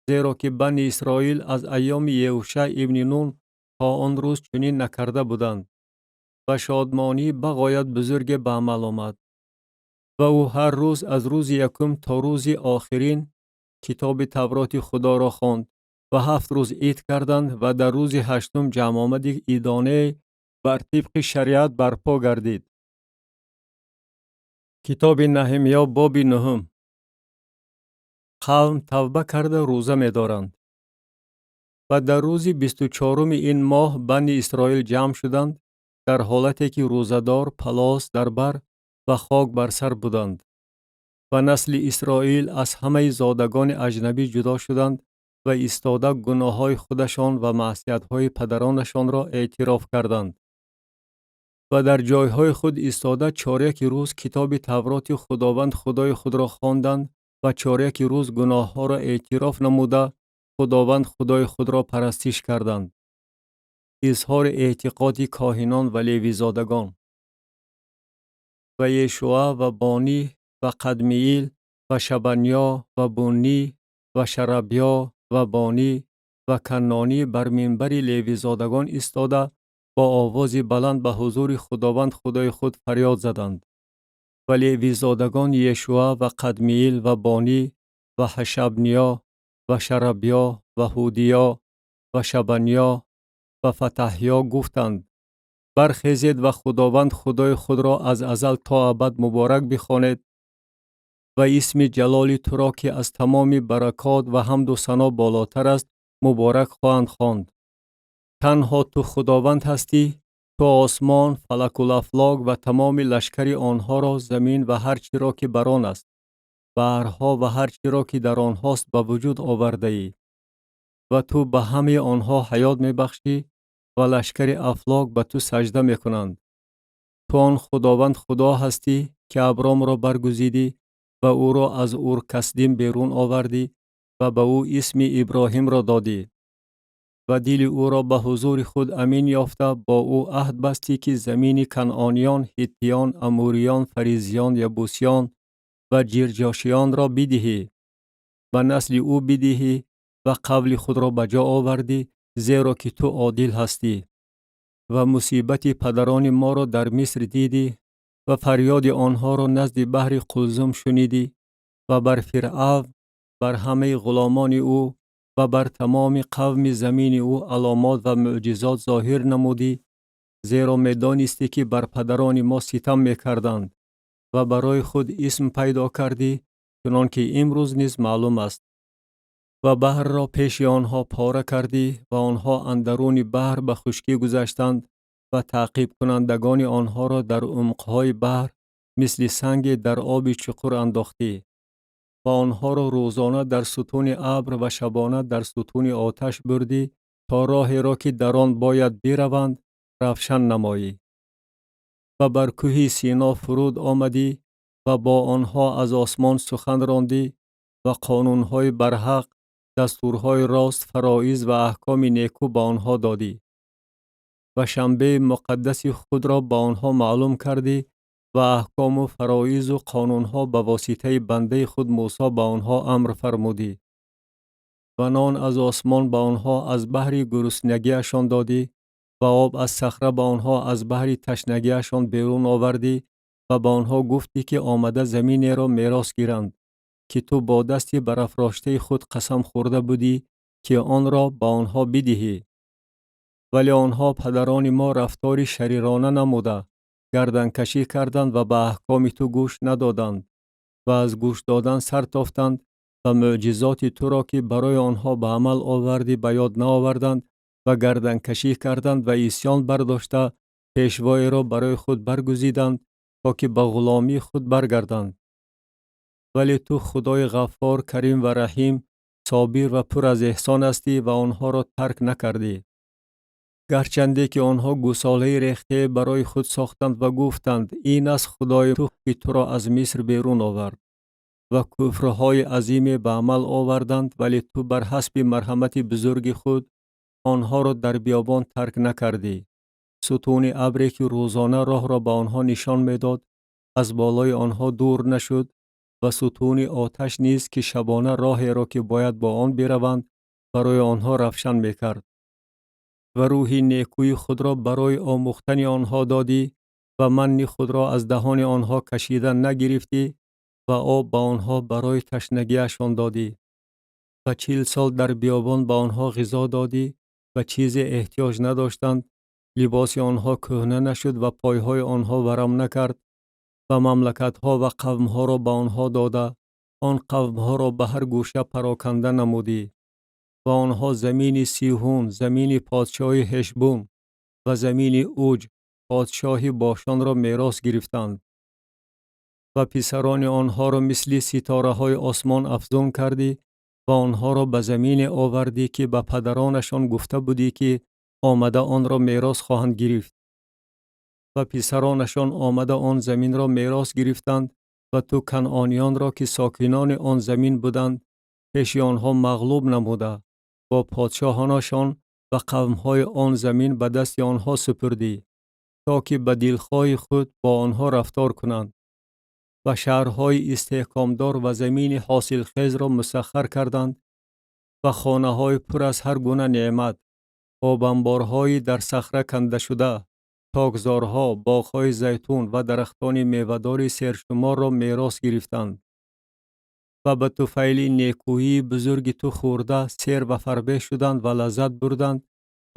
زیرا که بنی اسرائیل از ایام یهوشع ابن نون تا آن روز چنین نکرده بودند. و شادمانی بغایت بزرگ به عمل آمد. و او هر روز از روز یکم تا روز آخرین کتاب تورات خدا را خواند و 7 روز عید کردند و در روز هشتم جمع آمد عیدانه بر طبق شریعت برپا گردید. کتاب نهمیا باب 9. قوم توبه کرده روزه می دارند. و در روز 24 این ماه بنی اسرائیل جمع شدند در حالتی که روزه‌دار پلاس در بر و خاک بر سر بودند. و نسل اسرائیل از همه زادگان اجنبی جدا شدند و ایستاده گناه‌های خودشان و معصیت‌های پدرانشان را اعتراف کردند. و در جایهای خود ایستاده 4 روز کتاب تورات خداوند خدای خود را خواندند و 4 روز گناه‌ها را اعتراف نموده خداوند خدای خود را پرستش کردند. اظهار اعتقاد کاهنان و لیویزادگان. و یشوع و بانی و قدمییل و شبنیا و بونی و شربیا و بانی و کنانی بر منبر لیویزادگان ایستاده با آواز بلند به حضور خداوند خدای خود فریاد زدند. و لیویزادگان یشوع و قدمییل و بانی و حشبنیا و شربیا و هودیا و شبنیا و فتحیا گفتند برخیزید و خداوند خدای خود را از ازل تا ابد مبارک بخوانید و اسم جلال تو را که از تمام برکات و حمد و ثنا بالاتر است مبارک خواهند خواند. تنها تو خداوند هستی، تو آسمان، فلک و افلاک و تمام لشکر آنها را، زمین و هر چی را که بر آن است، بحرها و هر چی را که در آنهاست به وجود آورده ای و تو به همه آنها حیات میبخشی و لشکر افلاک به تو سجده میکنند. تو آن خداوند خدا هستی که ابرام را برگزیدی و او را از اور کسدیم بیرون آوردی و به او اسم ابراهیم را دادی و دل او را به حضور خود امین یافته با او عهد بستی که زمین کنعانیان، هیتیان، اموریان، فریزیان، یبوسیان و جرجاشیان را بدهی و نسل او بدهی و قول خود را به جا آوردی، زیرا که تو عادل هستی. و مصیبت پدران ما را در مصر دیدی و فریاد آنها را نزد بحر قلزم شنیدی و بر فرعون، بر همه غلامان او و بر تمام قوم زمین او علامات و معجزات ظاهر نمودی، زیرا میدانستی که بر پدران ما ستم میکردند و برای خود اسم پیدا کردی، چنان که امروز نیز معلوم است. و بحر را پیش آنها پاره کردی و آنها اندرون بحر به خشکی گذشتند و تعقیب کنندگان آنها را در عمقهای بحر مثل سنگ در آب چقور انداختی و آنها را روزانه در ستون ابر و شبانه در ستون آتش بردی تا راهی را که در آن باید بروند روشن نمایی. و بر کوه سینا فرود آمدی و با آنها از آسمان سخن راندی و قانونهای برحق، دستورهای راست، فرایض و احکام نیکو به آنها دادی و شنبه مقدس خود را به آنها معلوم کردی و احکام و فرایض و قانونها به واسطه بنده خود موسی به آنها امر فرمودی و نان از آسمان به آنها از بحر گرسنگیشان دادی و آب از صخره به آنها از بحر تشنگیشان بیرون آوردی و به آنها گفتی که آمده زمینی را میراث گیرند که تو با دست برافراشته خود قسم خورده بودی که آن را به آنها بدهی. ولی آنها پدران ما رفتاری شریرانه نموده، گردنکشی کردند و به احکام تو گوش ندادند و از گوش دادن سر تافتند و معجزات تو را که برای آنها به عمل آوردی به یاد نآوردند و گردنکشی کردند و عصیان برداشته پیشوای را برای خود برگزیدند تا که به غلامی خود برگردند. ولی تو خدای غفار، کریم و رحیم، صابر و پر از احسان هستی و آنها را ترک نکردی. گرچنده که آنها گوساله ریخته برای خود ساختند و گفتند این است خدای تو که تو را از مصر بیرون آورد و کفرهای عظیم به عمل آوردند، ولی تو بر حسب مرحمت بزرگ خود آنها را در بیابان ترک نکردی. ستون ابری که روزانه راه را به آنها نشان میداد از بالای آنها دور نشد و ستون آتش نیز که شبانه راهی را که باید با آن بروند برای آنها روشن میکرد. و روح نیکوی خود را برای آموختن آنها دادی و من خود را از دهان آنها کشیده نگرفتی و آب به آنها برای تشنگیشان دادی و 40 سال در بیابان به آنها غذا دادی و چیزی احتیاج نداشتند. لباس آنها کهنه نشد و پایهای آنها ورم نکرد و مملکت‌ها و قوم‌ها را به آنها داده آن قوم‌ها را به هر گوشه پراکنده نمودی و آنها زمین سیحون، زمین پادشاه هشبون و زمین اوج پادشاه باشان را میراث گرفتند و پسران آنها را مثل ستاره های آسمان افزون کردی و آنها را به زمین آوردی که به پدرانشان گفته بودی که آمده آن را میراث خواهند گرفت و پسرانشان آمده آن زمین را میراث گرفتند و تو کنعانیان را که ساکنان آن زمین بودند پیش آنها مغلوب نموده با پادشاهانشان و قومهای آن زمین به دست آنها سپردی تا که به دلخواه خود با آنها رفتار کنند و شهرهای استحکامدار و زمین حاصل خیز را مسخر کردند و خانه‌های پر از هر گونه نعمت، آبانبارهای در صخره کنده شده، تاکزارها، باغ‌های زیتون و درختان میوه‌دار سرشمار را میراث گرفتند و به طفیل نیکویی بزرگ تو خورده سیر و فربه شدند و لذت بردند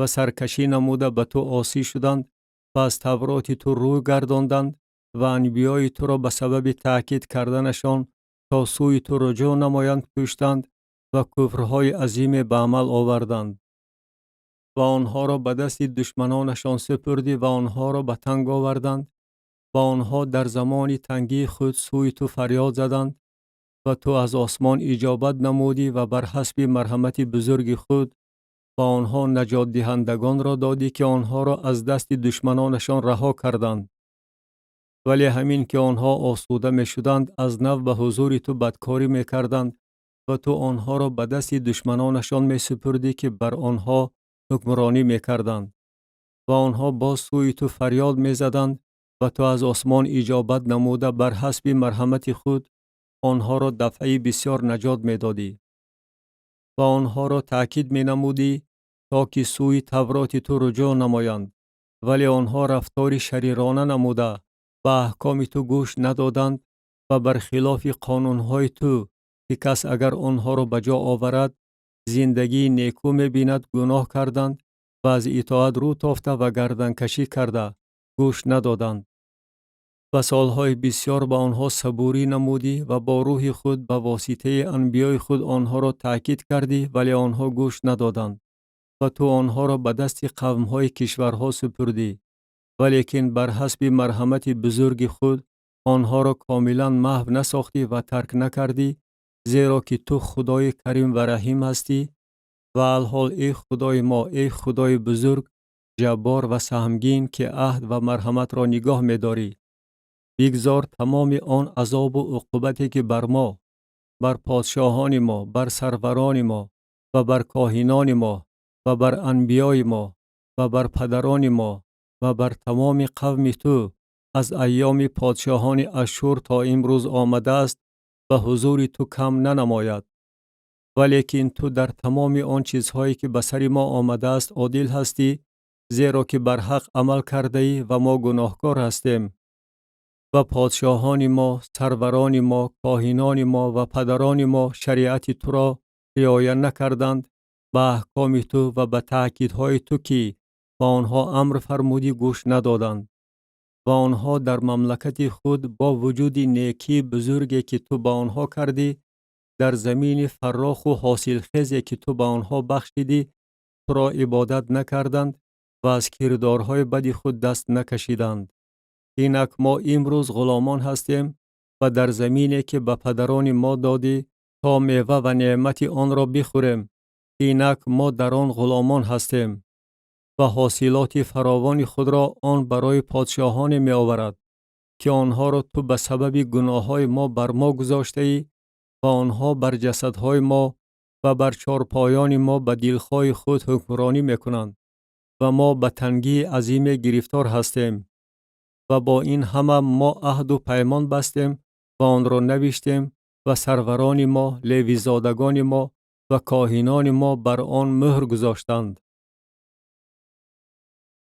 و سرکشی نموده به تو عاصی شدند و از تورات تو روی گرداندند و انبیای تو را به سبب تأکید کردنشان تا سوی تو رجوع نمایند کشتند و کفرهای عظیم به عمل آوردند و آنها را به دست دشمنانشان سپردی و آنها را به تنگ آوردند و آنها در زمان تنگی خود سوی تو فریاد زدند و تو از آسمان اجابت نمودی و بر حسب مرحمت بزرگ خود با آنها نجات دهندگان را دادی که آنها را از دست دشمنانشان رها کردند. ولی همین که آنها آسوده می شدند از نو به حضور تو بدکاری می کردند و تو آنها را به دست دشمنانشان می سپردی که بر آنها حکمرانی می کردند و آنها با سوی تو فریاد می زدند و تو از آسمان اجابت نموده بر حسب مرحمت خود آنها را دفعی بسیار نجات می دادی و آنها را تأکید می نمودی تا که سوی تورات تو رجوع نمایند. ولی آنها رفتار شریرانه نموده و احکام تو گوش ندادند و برخلاف قانونهای تو که کس اگر آنها را به جا آورد زندگی نیکو می بیند گناه کردند و از اطاعت رو تافته و گردن کشی کرده گوش ندادند. و سالهای بسیار با آنها صبوری نمودی و با روح خود به واسطه انبیای خود آنها را تأکید کردی ولی آنها گوش ندادند و تو آنها را به دست قومهای کشورها سپردی ولیکن بر حسب مرحمت بزرگ خود آنها را کاملا محو نساختی و ترک نکردی زیرا که تو خدای کریم و رحیم هستی و الحال ای خدای ما، ای خدای بزرگ، جبار و سهمگین که عهد و مرحمت را نگاه می داری بگذار تمام آن عذاب و عقوبتی که بر ما، بر پادشاهان ما، بر سروران ما و بر کاهنان ما و بر انبیای ما و بر پدران ما و بر تمام قوم تو از ایام پادشاهان اشور تا امروز آمده است به حضور تو کم ننماید. ولیکن تو در تمام آن چیزهایی که به سر ما آمده است عادل هستی، زیرا که بر حق عمل کرده ای و ما گناهکار هستیم و پادشاهان ما، سروران ما، کاهنان ما و پدران ما شریعت تو را رعایت نکردند، به احکام تو و به تأکیدهای تو که به آنها امر فرمودی گوش ندادند و آنها در مملکت خود با وجود نیکی بزرگی که تو به آنها کردی، در زمین فراخ و حاصلخیزی که تو به آنها بخشیدی، تو را عبادت نکردند و از کردارهای بد خود دست نکشیدند. اینک ما امروز غلامان هستیم و در زمینی که به پدران ما دادی تا میوه و نعمت آن را بخوریم. اینک ما در آن غلامان هستیم و حاصلات فراوان خود را آن برای پادشاهان می آورد که آنها را تو به سبب گناههای ما بر ما گذاشته ای و آنها بر جسدهای ما و بر چارپایان ما به دلخواه خود حکمرانی می کنند و ما به تنگی عظیم گرفتار هستیم. و با این همه ما عهد و پیمان بستیم و آن را نوشتیم و سروران ما، لیویزادگان ما و کاهنان ما بر آن مهر گذاشتند.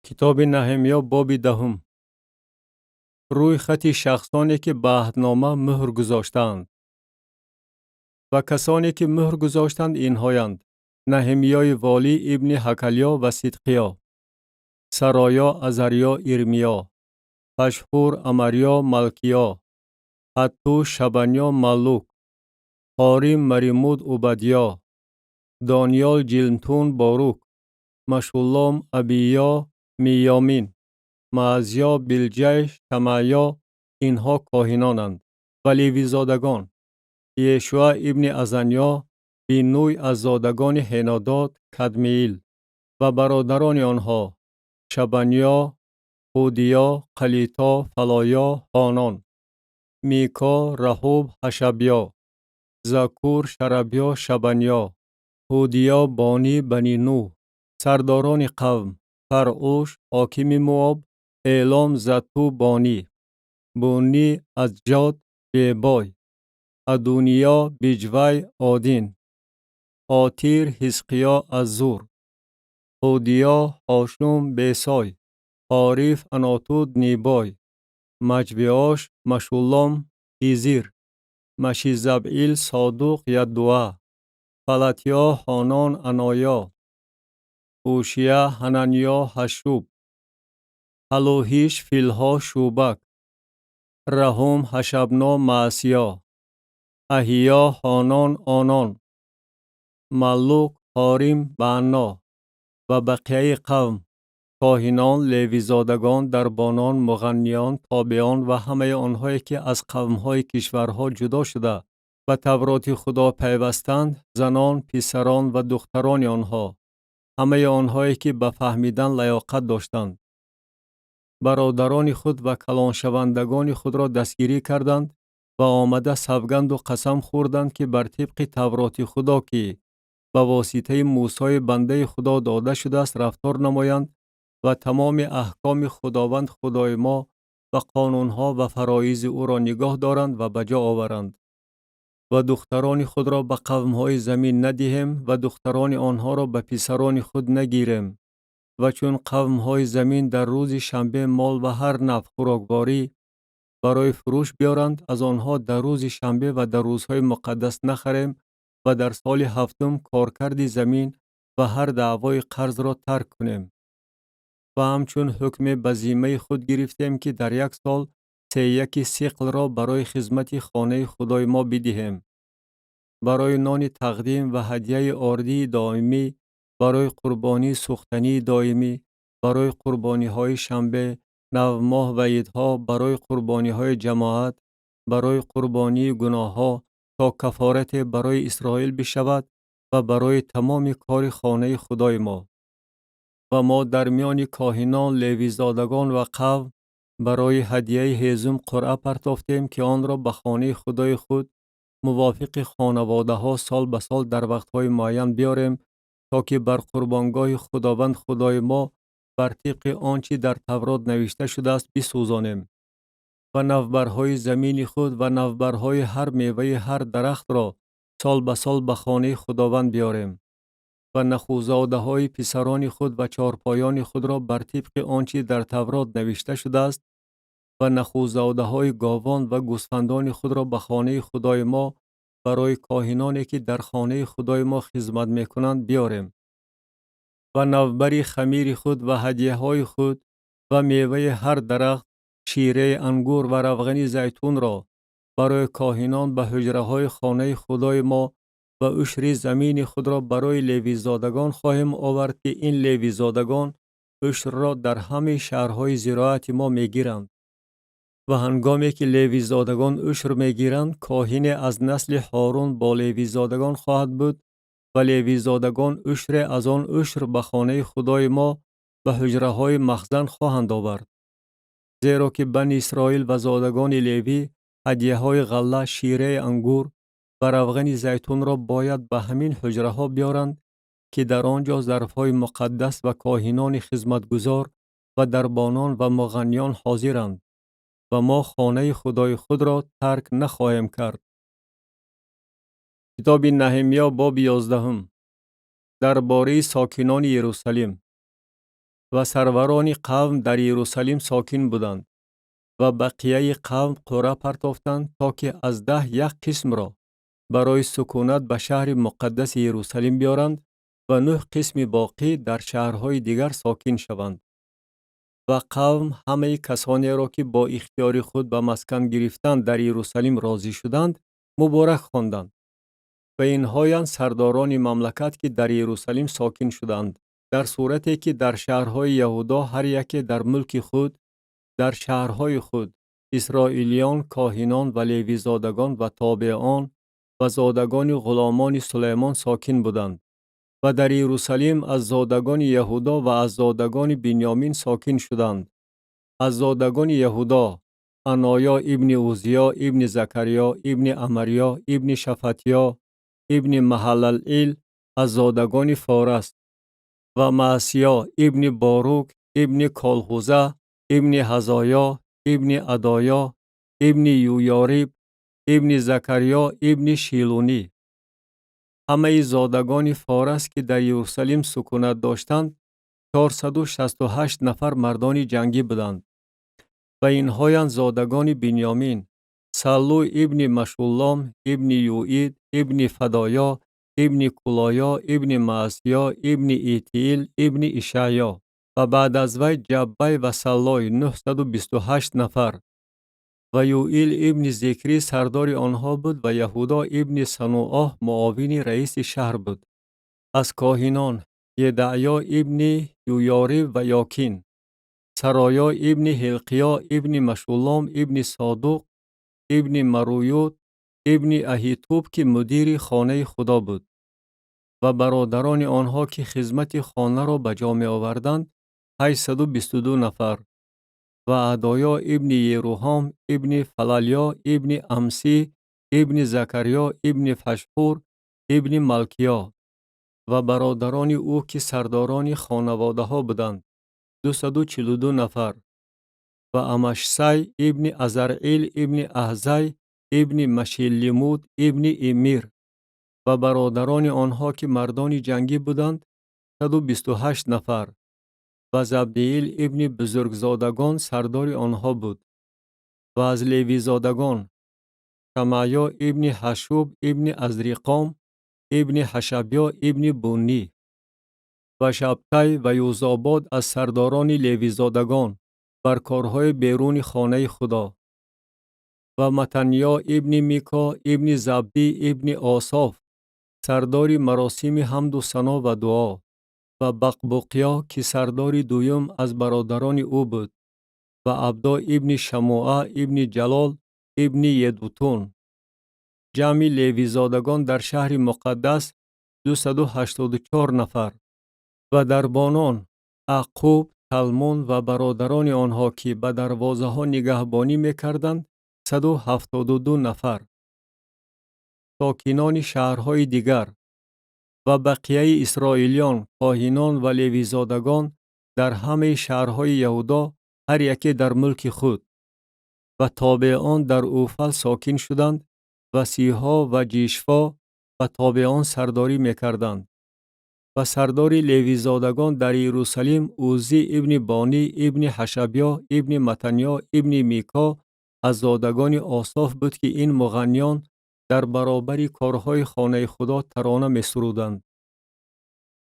کتاب نهمیا باب 10. روی خط شخصانی که به عهدنامه مهر گذاشتند. و کسانی که مهر گذاشتند اینهایند: نهمیای والی ابن حکلیا و صدقیا، سرایا عزریا ارمیا، پشحور امریا ملکیا، حتو شبنیا ملوک، حاریم مریمود عبدیا، دانیال جلنتون باروک، مشولام ابیا میامین، معزیا بلجیش شمعیا. اینها کاهنانند. و لیویزادگان: یشوع ابن ازنیا بن نوی از زادگان هناداد کدمیل و برادران آنها شبنیا، هودیا، قلیتا، فلایا، حانان، میکا، رحوب، حشبیا، زکور، شربیا، شبنیا، هودیا، بانی، بنی نوح، سرداران قوم، فرعوش، حاکم مواب، اعلام، زتو، بانی، بونی، از جاد، بیبای، ادونیا، بیجوی، آدین، آتیر، حزقیا، از زور، هودیا، حاشوم، بیسای، عارف، اناتود، نیبای، مجبیاش، مشولام، ایزیر، مشیزبئیل، صادوق، یدوه، فلتیا، حانان، انایا، اوشیا، حنانیا، حشوب، حلوهیش، فیلها، شوبک، رحوم، حشبنا، معسیا، احیا، حانان، آنان، ملوک، حاریم، بعنا و بقیه قوم، کاهنان، لیویزادگان، دربانان، مغنیان، تابعان و همه آنهایی که از قومهای کشورها جدا شده و تورات خدا پیوستند، زنان، پسران و دختران آنها، همه آنهایی که به فهمیدن لیاقت داشتند، برادران خود و کلانشوندگان خود را دستگیری کردند و آمده سوگند و قسم خوردند که بر طبق تورات خدا که به واسطه موسی بنده خدا داده شده است رفتار نمایند و تمام احکام خداوند خدای ما و قانونها و فرایض او را نگاه دارند و بجا آورند. و دختران خود را به قومهای زمین ندهیم و دختران آنها را به پسران خود نگیریم. و چون قومهای زمین در روز شنبه مال و هر نوع خوراکباری برای فروش بیارند، از آنها در روز شنبه و در روزهای مقدس نخریم و در سال هفتم کارکرد زمین و هر دعوای قرض را ترک کنیم. و همچون حکم بزیمه خود گرفتیم که در یک سال 3 سقل را برای خدمت خانه خدای ما بدهیم، برای نان تقدیم و هدیه آردی دائمی، برای قربانی سوختنی دائمی، برای قربانی های شنبه، نو ماه و عیدها، برای قربانی های جماعت، برای قربانی گناه ها، تا کفارت برای اسرائیل بشود و برای تمام کار خانه خدای ما. و ما در میان کاهنان، لیویزادگان و قوم برای هدیه هیزم قرعه پرداختیم که آن را به خانه خدای خود موافق خانواده ها سال به سال در وقتهای معین بیاریم تا که بر قربانگاه خداوند خدای ما بر طبق آنچه در تورات نوشته شده است بسوزانیم و نوبرهای زمین خود و نوبرهای هر میوه هر درخت را سال به سال به خانه خداوند بیاریم و نخوزاده های پسران خود و چارپایان خود را بر طبق آنچه در تورات نوشته شده است و نخوزاده های گاوان و گوسفندان خود را به خانه خدای ما برای کاهنانی که در خانه خدای ما خدمت میکنند بیاریم و نوبر خمیر خود و هدیه های خود و میوه هر درخت شیره انگور و روغن زیتون را برای کاهنان به حجره های خانه خدای ما و عشر زمین خود را برای لیویزادگان خواهیم آورد که این لیویزادگان عشر را در همه شهرهای زراعت ما میگیرند و هنگامی که لیویزادگان عشر میگیرند کاهن از نسل هارون با لیویزادگان خواهد بود و لیویزادگان عشر از آن عشر به خانه خدای ما و حجره های مخزن خواهند آورد زیرا که بنی اسرائیل و زادگان لیوی هدیه های غله شیره انگور و روغن زیتون را باید به همین حجره ها بیارند که در آنجا ظرف های مقدس و کاهنان خدمتگزار و دربانان و مغنیان حاضرند و ما خانه خدای خود را ترک نخواهیم کرد. کتاب نهمیا باب 11 درباره ساکنان یروشلیم. و سروران قوم در یروشلیم ساکن بودند و بقیه قوم قرعه پرداختند تا که از 10 یک قسم را برای سکونت به شهر مقدس یروشلیم بیارند و 9 قسم باقی در شهرهای دیگر ساکن شوند. و قوم همه کسانی را که با اختیار خود به مسکن گرفتند در یروشلیم راضی شدند مبارک خواندند. و اینهایند سرداران مملکت که در یروشلیم ساکن شدند در صورتی که در شهرهای یهودا هر یکی در ملک خود در شهرهای خود اسرائیلیان کاهنان و لیویزادگان و تابعان و زادگان غلامان سلیمان ساکن بودند و در یروشلیم از زادگان یهودا و از زادگان بنیامین ساکن شدند. از زادگان یهودا انایا ابن اوزیا ابن زکریا ابن امریا ابن شفتیا ابن محللئیل از زادگان فارس و معسیا ابن باروک ابن کالحوزه ابن حزایا ابن ادایا ابن یویاریب ابن زکریا ابن شیلونی. همه زادگان فارس که در یروشلیم سکونت داشتند 468 نفر مردان جنگی بودند و اینهایند زادگان بنیامین سلو ابن مشولام ابن یوئید ابن فدایا ابن کولایا ابن معسیا ابن ایتیل ابن اشعیا و بعد از وی جبی و سلای 928 نفر و یوئیل ابن ذکری سردار آنها بود و یهودا ابن صنوآه معاون رئیس شهر بود. از کاهنان یدعیا ابن یویاریب و یاکین سرایا ابن هلقیا ابن مشولام ابن صادوق ابن مرویوت ابن اهیتوب که مدیر خانه خدا بود و برادران آنها که خدمت خانه را به جا می آوردند 822 نفر و ادایا ابن یروهام ابن فلالیا ابن امسی ابن زکریا ابن فشحور ابن ملکیا و برادران او که سرداران خانواده ها بودند 242 نفر و امشسی ابن ازرعیل ابن احزی ابن مشیلیمود ابن امیر و برادران آنها که مردان جنگی بودند 128 نفر و زبدیل ابن بزرگزادگان سردار آنها بود و از لیویزادگان شمعیا ابن حشوب ابن ازریقام ابن حشبیا ابن بونی و شبتی و یوزاباد از سرداران لیویزادگان بر کارهای بیرون خانه خدا و متنیا ابن میکا ابن زبدی ابن آصاف سردار مراسم حمد و ثنا و دعا و بقبقیا که سردار دویم از برادران او بود و عبدا ابن شموعه ابن جلال ابن یدوتون. جمع لیویزادگان در شهر مقدس 284 نفر و دربانان عقوب تلمون و برادران آنها که به دروازه ها نگهبانی میکردند 172 نفر. ساکنان شهرهای دیگر و بقیه اسرائیلیان، کاهنان و لویزادگان در همه شهرهای یهودا، هر یکی در ملک خود، و تابعان در اوفل ساکن شدند و سیها و جیشفا و تابعان سرداری میکردند. و سرداری لویزادگان در یروشلیم اوزی ابن بانی ابن حشبیا ابن متنیا ابن میکا از زادگان آصاف بود که این مغنیان در برابر کارهای خانه خدا ترانه می سرودند.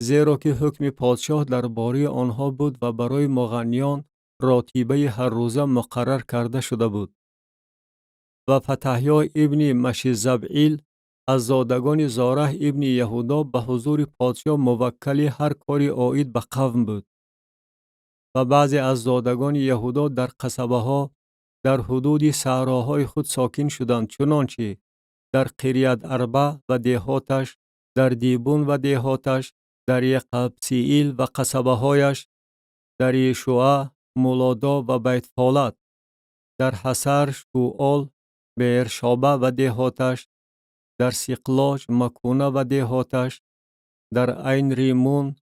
زیرا که حکم پادشاه درباره آنها بود و برای مغنیان راتبه هر روزه مقرر کرده شده بود. و فتحیا ابن مشیزبعیل از زادگان زارح ابن یهودا به حضور پادشاه موکل هر کاری عاید به قوم بود. و بعضی از زادگان یهودا در قصبه ها در حدود صحراهای خود ساکن شدند، چنانچه در قریت اربع و دهاتش، در دیبون و دهاتش، در یقبسیئیل و قصبه هایش، در یشوع، مولادا و بیت فالت، در حسر، شوال، بیرشابه و دهاتش، در سیقلاج، مکونه و دهاتش، در عین ریمون،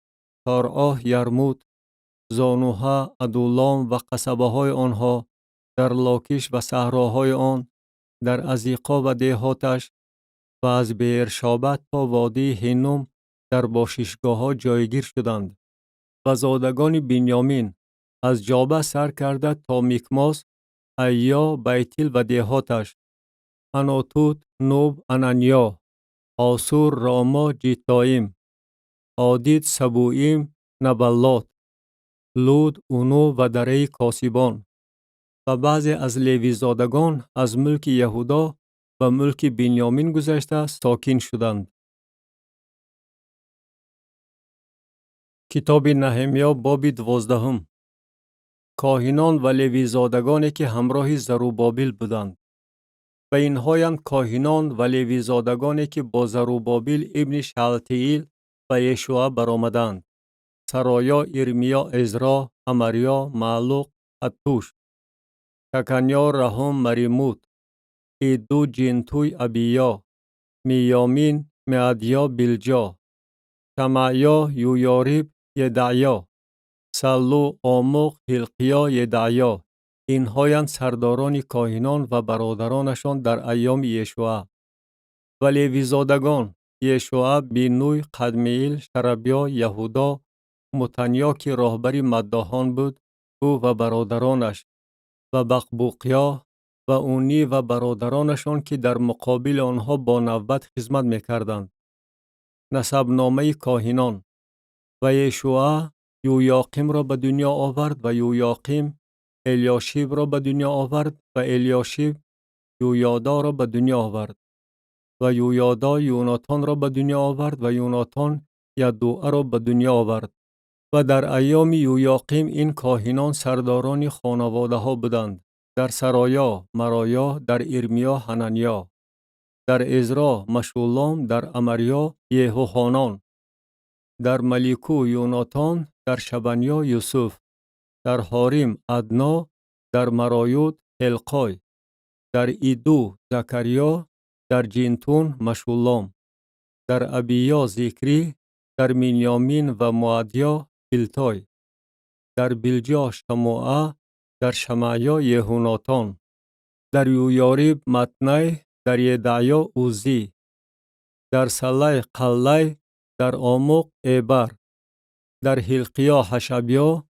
تارعاه، یرموت، زانوها، ادولام و قصبه های آنها، در لاکیش و صحراهای آن، در ازیقا و دهاتش، و از بیرشابه تا وادی هینوم در باششگاه ها جایگیر شدند. و زادگان بنیامین از جابه سر کرده تا میکماس، ایا، بیتیل و دهاتش، اناتوت، نوب، انانیا، آسور، راما، جیتایم، عادید، سبوئیم، نبلات، لود، اونو و دره کاسیبان. و بعضی از لیویزادگان از ملک یهودا و ملک بنیامین گذشته ساکن شدند. کتاب نهمیا باب 12. کاهنان و لیویزادگانی که همراه زروبابل بودند. و اینهایند کاهنان و لیویزادگانی که با زروبابل ابن شالتیل و یشوع برآمدند: سرایا، ارمیا، عزرا، امریا، معلوق، حتوش، شکنیا، رحوم، مریموت، ایدو، جنتوی، ابیا، میامین، معدیا، بلجا، شمعیا، یویاریب، یدعیا، سلو، آموق، هلقیا، یدعیا. اینهایند سرداران کاهنان و برادرانشان در ایام یشوع. و لیویزادگان: یشوع، بینوی، قدمیل، شربیا، یهودا، متنیا که راهبر مداحان بود، او و برادرانش، و بقبوقیا و اونی و برادرانشان که در مقابل آنها با نوبت خدمت میکردند. نسب نامه کاهنان: و یشوع یویاقیم را به دنیا آورد و یویاقیم الیاشیب را به دنیا آورد و الیاشیب یویادا را به دنیا آورد و یویادا یوناتان را به دنیا آورد و یوناتان یدوع را به دنیا آورد. و در ایام یویاقیم این کاهنان سرداران خانواده ها بودند: در سرایا مرایا، در ارمیا حنانیا، در عزرا مشولام، در امریا یهوحانان، در ملیکو یوناتان، در شبنیا یوسف، در حاریم ادنا، در مرایوت هلقای، در ایدو زکریا، در جنتون مشولام، در ابیا ذکری، در مینیامین و معدیا بلتای، در بلجا شموعه، در شمعیا یهوناتان، در یویاریب متنی، در یدعیا اوزی، در سلی قلی، در آموق ایبر، در هلقیا حشبیا،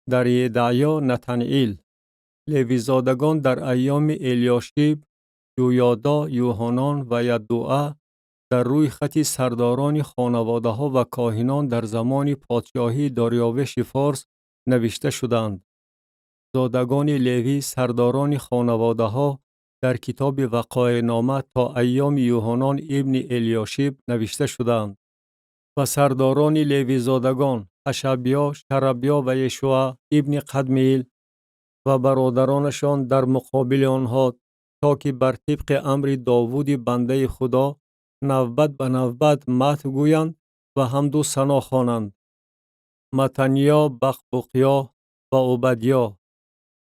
در یدعیا نتنئیل. لیویزادگان در ایام الیاشیب، یویادا، یوحنان و یدوعه در روی خط سرداران خانواده ها و کاهنان در زمان پادشاهی داریوش فارس نوشته شدند. زادگان لیوی سرداران خانواده ها در کتاب وقایع نامه تا ایام یوحنان ابن الیاشیب نوشته شدند. و سرداران لیوی زادگان حشبیا، شربیا و یشوع ابن قدمیل و برادرانشان در مقابل آنها تا که بر طبق امر داوود بنده خدا نوبت به نوبت مدح گویند و حمد و ثنا خوانند: متنیا، بقبوقیا، و عبدیا،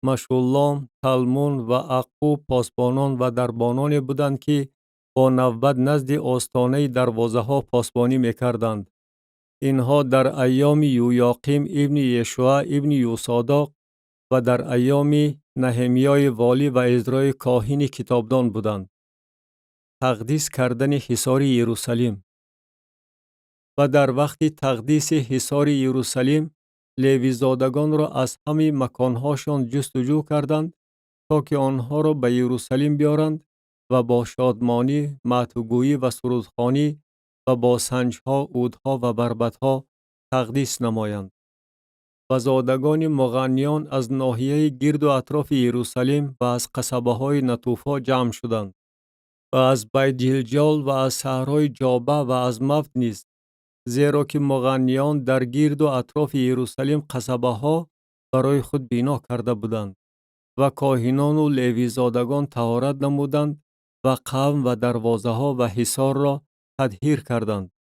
مشولام، تلمون و عقوب پاسبانان و دربانانی بودند که با نوبت نزد آستانه دروازه ها پاسبانی میکردند. اینها در ایام یویاقیم ابن یشوع ابن یوساداق و در ایام نهمیای والی و عزرای کاهن کتابدان بودند. تقدیس کردن حصار یروشلیم. و در وقت تقدیس حصار یروشلیم لیویزادگان را از همه مکانهاشان جستجو کردند تا که آنها را به یروشلیم بیارند و با شادمانی، معتوگویی و سرودخوانی و با سنجها، عودها و بربطها تقدیس نمایند. و زادگان مغنیان از ناحیه گرد و اطراف یروشلیم و از قصبه های نطوفا جمع شدند و از بیت جلجال و از صحرای جابه و از مفت نیز، زیرا که مغنیان در گرد و اطراف یروشلیم قصبه ها برای خود بنا کرده بودند و کاهنان و لیوی زادگان طهارت نمودند و قوم و دروازه ها و حصار را تطهیر کردند.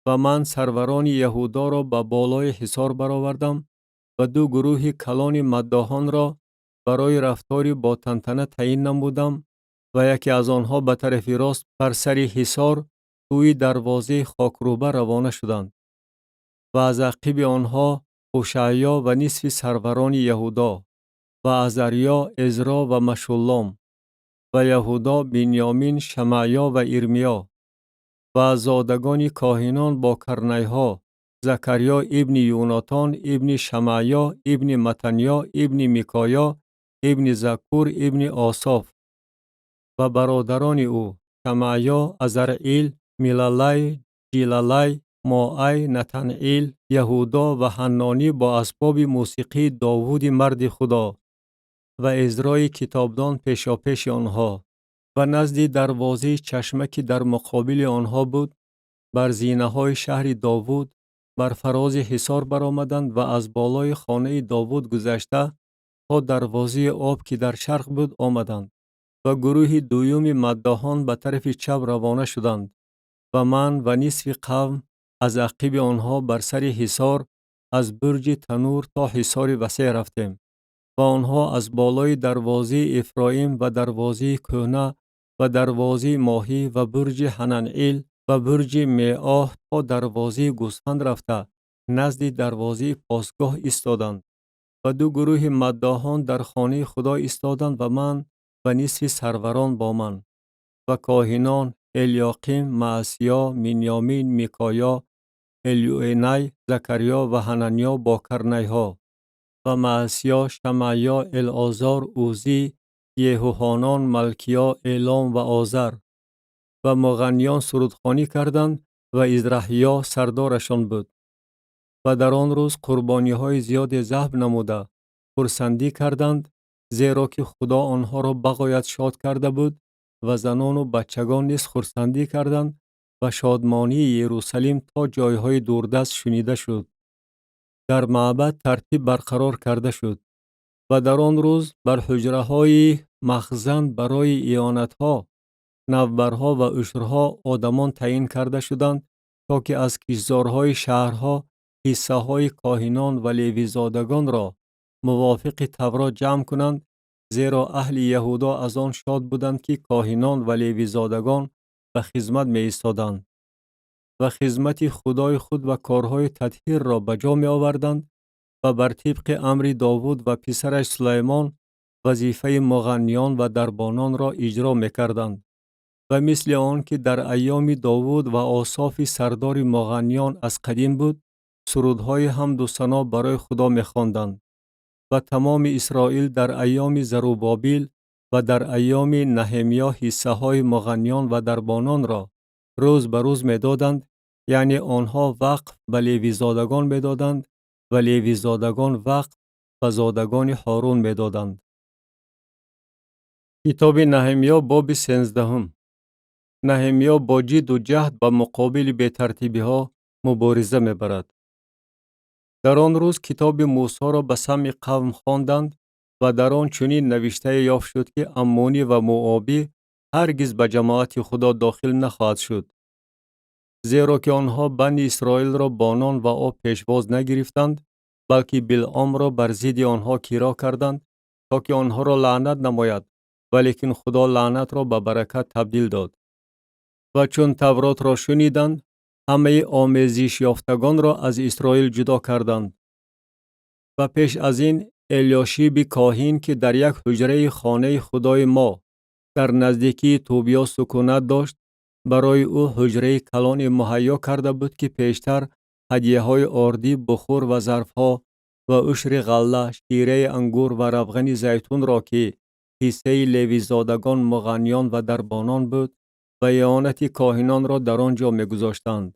و من سروران یهودا را به بالای حصار برآوردم و دو گروه کلان مداحان را برای رفتاری با تنتنه تعیین نمودم و یکی از آنها به طرف راست بر سر حصار سوی دروازه خاکروبه روانه شدند و از عقب آنها هوشعیا و نصف سروران یهودا و عزریا، عزرا و مشولام و یهودا، بنیامین، شمعیا و ارمیا و از زادگان کاهنان با کرنیها، زکریا ابن یوناتان ابن شمعیا ابن متنیا ابن میکایا ابن زکور ابن آصاف و برادران او شمعیا، عزرائیل، میلالی، جیلالی، ماعی، نتنئیل، یهودا و حنانی با اسباب موسیقی داوود مرد خدا و عزرای کتابدان پیشاپیش آنها و نزد دروازه چشمه که در مقابل آنها بود بر زینه های شهر داوود بر فراز حصار برآمدند و از بالای خانه داوود گذشته تا دروازه آب که در شرق بود آمدند و گروه دویم مداحان به طرف چپ روانه شدند و من و نصف قوم از عقب آنها بر سر حصار از برج تنور تا حصار وسیع رفتیم و آنها از بالای دروازه افرایم و دروازه کهنه و دروازه ماهی و برج حننئیل و برج میعاه تا دروازه گوسفند رفته نزد دروازه پاسگاه ایستادند و دو گروه مداحان در خانه خدا ایستادند و من و نصف سروران با من و کاهنان الیاقیم، معصیا، مینیامین، میکایا، الیوئینی، زکریا و حننیا با کرنیها و معصیا، شمعیا، العازار، اوزی، یهوحانان، ملکیا، اعلام و آذر و مغنیان سرودخوانی کردند و ازرحیا سردارشان بود. و در آن روز قربانی های زیاد ذبح نموده خرسندی کردند، زیرا که خدا آنها را بغایت شاد کرده بود و زنان و بچگان نیز خرسندی کردند و شادمانی یروشلیم تا جایهای دوردست شنیده شد. در معبد ترتیب برقرار کرده شد و در آن روز بر حجره های مخزن برای اعانتها، نوبرها و عشرها آدمان تعیین کرده شدند تا که از کشتزارهای شهرها حصه های کاهنان و لیویزادگان را موافق تورات جمع کنند، زیرا اهل یهودا از آن شاد بودند که کاهنان و لیویزادگان به خدمت می ایستادند و خدمت خدای خود و کارهای تطهیر را به جا می آوردند و بر طبق امر داوود و پسرش سلیمان وظیفه مغنیان و دربانان را اجرا می کردند و مثل آن که در ایام داوود و آصاف سردار مغنیان از قدیم بود، سرودهای حمد و ثنا برای خدا می خواندند و تمام اسرائیل در ایام زروبابل و در ایام نهمیا حصه های مغنیان و دربانان را روز به روز می دادند، یعنی آنها وقف به لیویزادگان می دادند و لیویزادگان وقف به زادگان هارون می دادند. کتاب نهمیا باب 13. نهمیا با جد و جهد به مقابل بی‌ترتیبی ها مبارزه می برد. در آن روز کتاب موسی را به سمع قوم خواندند و در آن چنین نوشته یافت شد که امونی و موآبی هرگز به جماعت خدا داخل نخواهد شد، زیرا که آنها بنی اسرائیل را با نان و آب پیشواز نگرفتند بلکه بلعام را بر ضد آنها کیرا کردند تا که آنها را لعنت نماید، ولیکن خدا لعنت را به برکت تبدیل داد. و چون تورات را شنیدند، همه آموزش یافتگان را از اسرائیل جدا کردند. و پیش از این الیاشیب کاهن که در یک حجره خانه خدای ما در نزدیکی توبیا سکونت داشت، برای او حجره کلان مهیا کرده بود که پیشتر هدیه های آردی، بخور و ظرف ها و عشر غله، شیره انگور و روغن زیتون را که حصه لوی زادگان، مغنیان و دربانان بود و اعانت کاهنان را در آنجا می‌گذاشتند.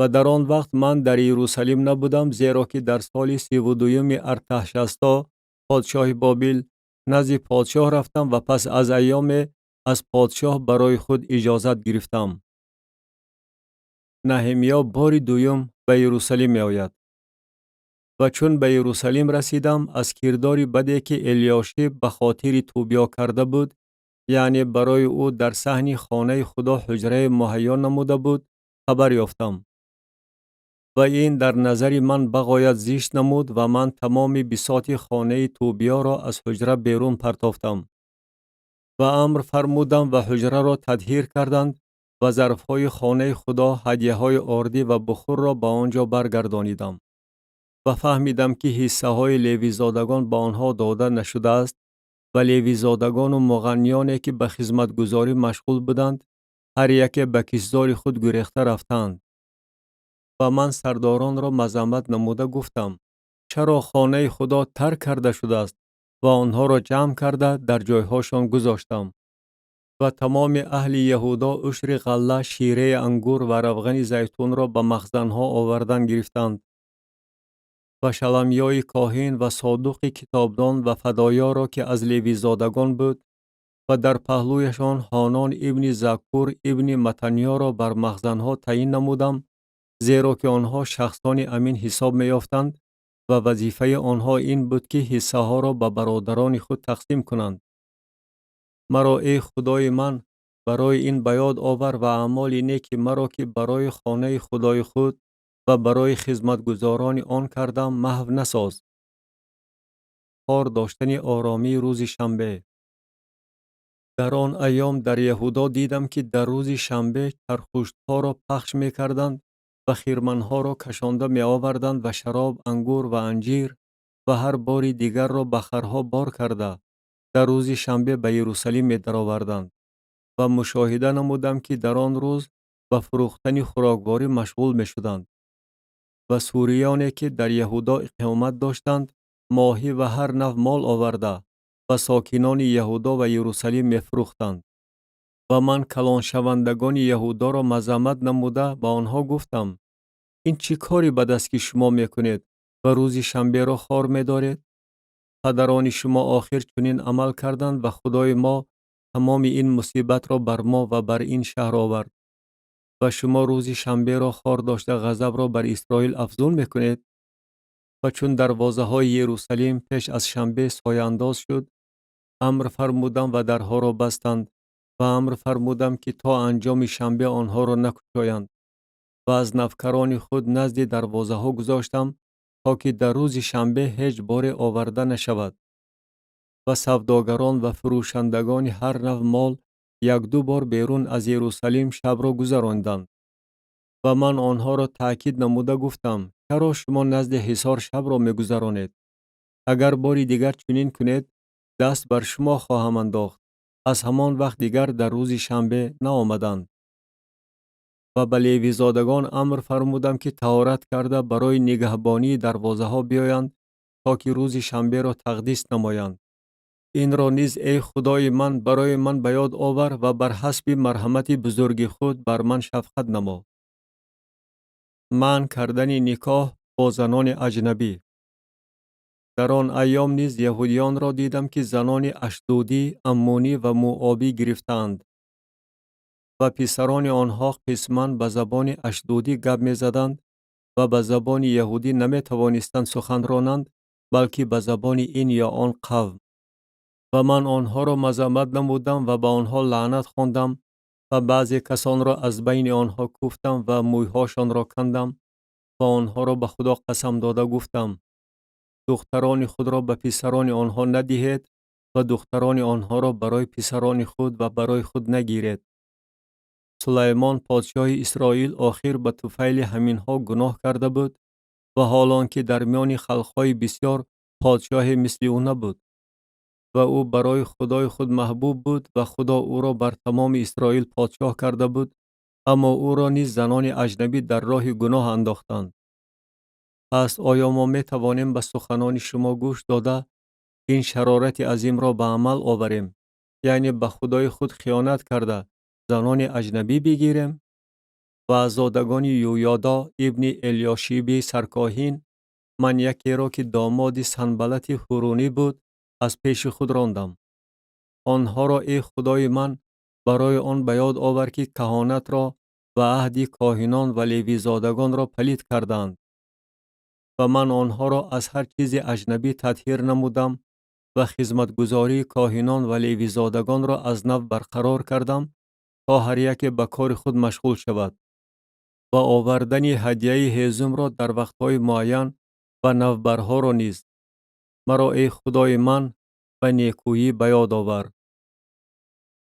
و در آن وقت من در یروشلیم نبودم، زیرا که در سال 32 ارتحشستا پادشاه بابل نزد پادشاه رفتم و پس از ایام از پادشاه برای خود اجازت گرفتم. نهمیا بار دوم به یروشلیم می آید. و چون به یروشلیم رسیدم، از کرداری بدی که الیاشیب به خاطر توبیا کرده بود، یعنی برای او در صحن خانه خدا حجره مهیا نموده بود، خبر یافتم. و این در نظر من بغایت زشت نمود و من تمام بساط خانه توبیا را از حجره بیرون پرتافتم و امر فرمودم و حجره را تطهیر کردند و ظرفهای خانه خدا، هدیه‌های آردی و بخور را به آنجا برگردانیدم و فهمیدم که حصه های لیوی زادگان به آنها داده نشده است و لیوی زادگان و مغنیانی که به خدمت گزاری مشغول بودند، هر یک به کشتزار خود گریخته رفتند. و من سرداران را مذمت نموده گفتم: چرا خانه خدا ترک کرده شده است؟ و آنها را جمع کرده در جایهاشان گذاشتم. و تمام اهل یهودا عشر غله، شیره انگور و روغن زیتون را به مخزنها آوردن گرفتند. و شلمیای کاهن و صادوق کتابدان و فدایا را که از لیوی زادگان بود و در پهلویشان حانان ابن زکور ابن متنیا را بر مخزنها تعیین نمودم، زیرا که آنها شخصان امین حساب می یافتند و وظیفه آنها این بود که حصه ها را به برادران خود تقسیم کنند. مرا ای خدای من برای این بیاد آور و اعمال نیک مرا که برای خانه خدای خود و برای خدمتگزاران آن کردم محو نساز. کار داشتن آرامی روز شنبه. در آن ایام در یهودا دیدم که در روز شنبه چرخوشت‌ها را پخش می کردند و خیرمنها را کشانده می آوردند و شراب، انگور و انجیر و هر باری دیگر را بخرها بار کرده در روز شنبه به یروشلیم می درآوردند. و مشاهده نمودم که در آن روز به فروختن خوراکواری مشغول می شدند. و سوریانی که در یهودا اقامت داشتند، ماهی و هر نوع مال آورده و ساکنان یهودا و یروشلیم می فروختند. و من کلان شوندگان یهودا را مذمت نموده با آنها گفتم: این چی کاری بد است که شما می کنید و روز شنبه را خوار می دارید؟ پدران شما آخر چنین عمل کردند و خدای ما تمام این مصیبت را بر ما و بر این شهر آورد. و شما روز شنبه را خوار داشته غضب را بر اسرائیل افزون می کنید. و چون دروازه های یروشلیم پیش از شنبه سایه انداز شد، امر فرمودم و درها را بستند و امر فرمودم که تا انجام شنبه آنها را نکشایند و از نوکران خود نزد دروازه ها گذاشتم تا که در روز شنبه هیچ بار آورده نشود. و سوداگران و فروشندگان هر نوع مال یک دو بار بیرون از یروشلیم شب را گذراندند. و من آنها را تأکید نموده گفتم: چرا شما نزد حصار شب را می گذرانید؟ اگر باری دیگر چنین کنید، دست بر شما خواهم انداخت. از همان وقت دیگر در روز شنبه نآمدند. و به لیوی زادگان امر فرمودم که طهارت کرده برای نگهبانی دروازه ها بیایند تا که روز شنبه را تقدیس نمایند. این را نیز ای خدای من برای من به یاد آور و بر حسب مرحمت بزرگ خود بر من شفقت نما. منع کردن نکاح با زنان اجنبی. در آن ایام نیز یهودیان را دیدم که زنان اشدودی، امونی و موآبی گرفتند و پسران آنها قسماً به زبان اشدودی گپ می زدند و به زبان یهودی نمی توانستند سخن رانند، بلکه به زبان این یا آن قوم. و من آنها را مذمت نمودم و به آنها لعنت خواندم و بعضی کسان را از بین آنها کوفتم و مویهاشان را کندم و آنها را به خدا قسم داده گفتم: دختران خود را به پسران آنها ندهید و دختران آنها را برای پسران خود و برای خود نگیرید. سلیمان پادشاه اسرائیل آخر به طفیل همینها گناه کرده بود و حالان که در میان خلقهای بسیار پادشاه مثل او نبود و او برای خدای خود محبوب بود و خدا او را بر تمام اسرائیل پادشاه کرده بود، اما او را نیز زنان اجنبی در راه گناه انداختند. پس آیا ما می توانیم به سخنان شما گوش داده این شرارت عظیم را به عمل آوریم، یعنی به خدای خود خیانت کرده زنان اجنبی بگیریم؟ و از زادگان یویادا ابن الیاشیب سرکاهین من یکی را که داماد سنبلت هورونی بود از پیش خود راندم. آنها را ای خدای من برای آن به یاد آور که کهانت را و عهد کاهنان و لیوی زادگان را پلید کردند و من آنها را از هر چیز اجنبی تطهیر نمودم و خدمتگزاری کاهنان و لیوی زادگان را از نو برقرار کردم تا هر یک به کار خود مشغول شود و آوردن هدیه هیزم را در وقتهای معین و نوبرها را نیز. مرا ای خدای من به نیکویی به یاد آور.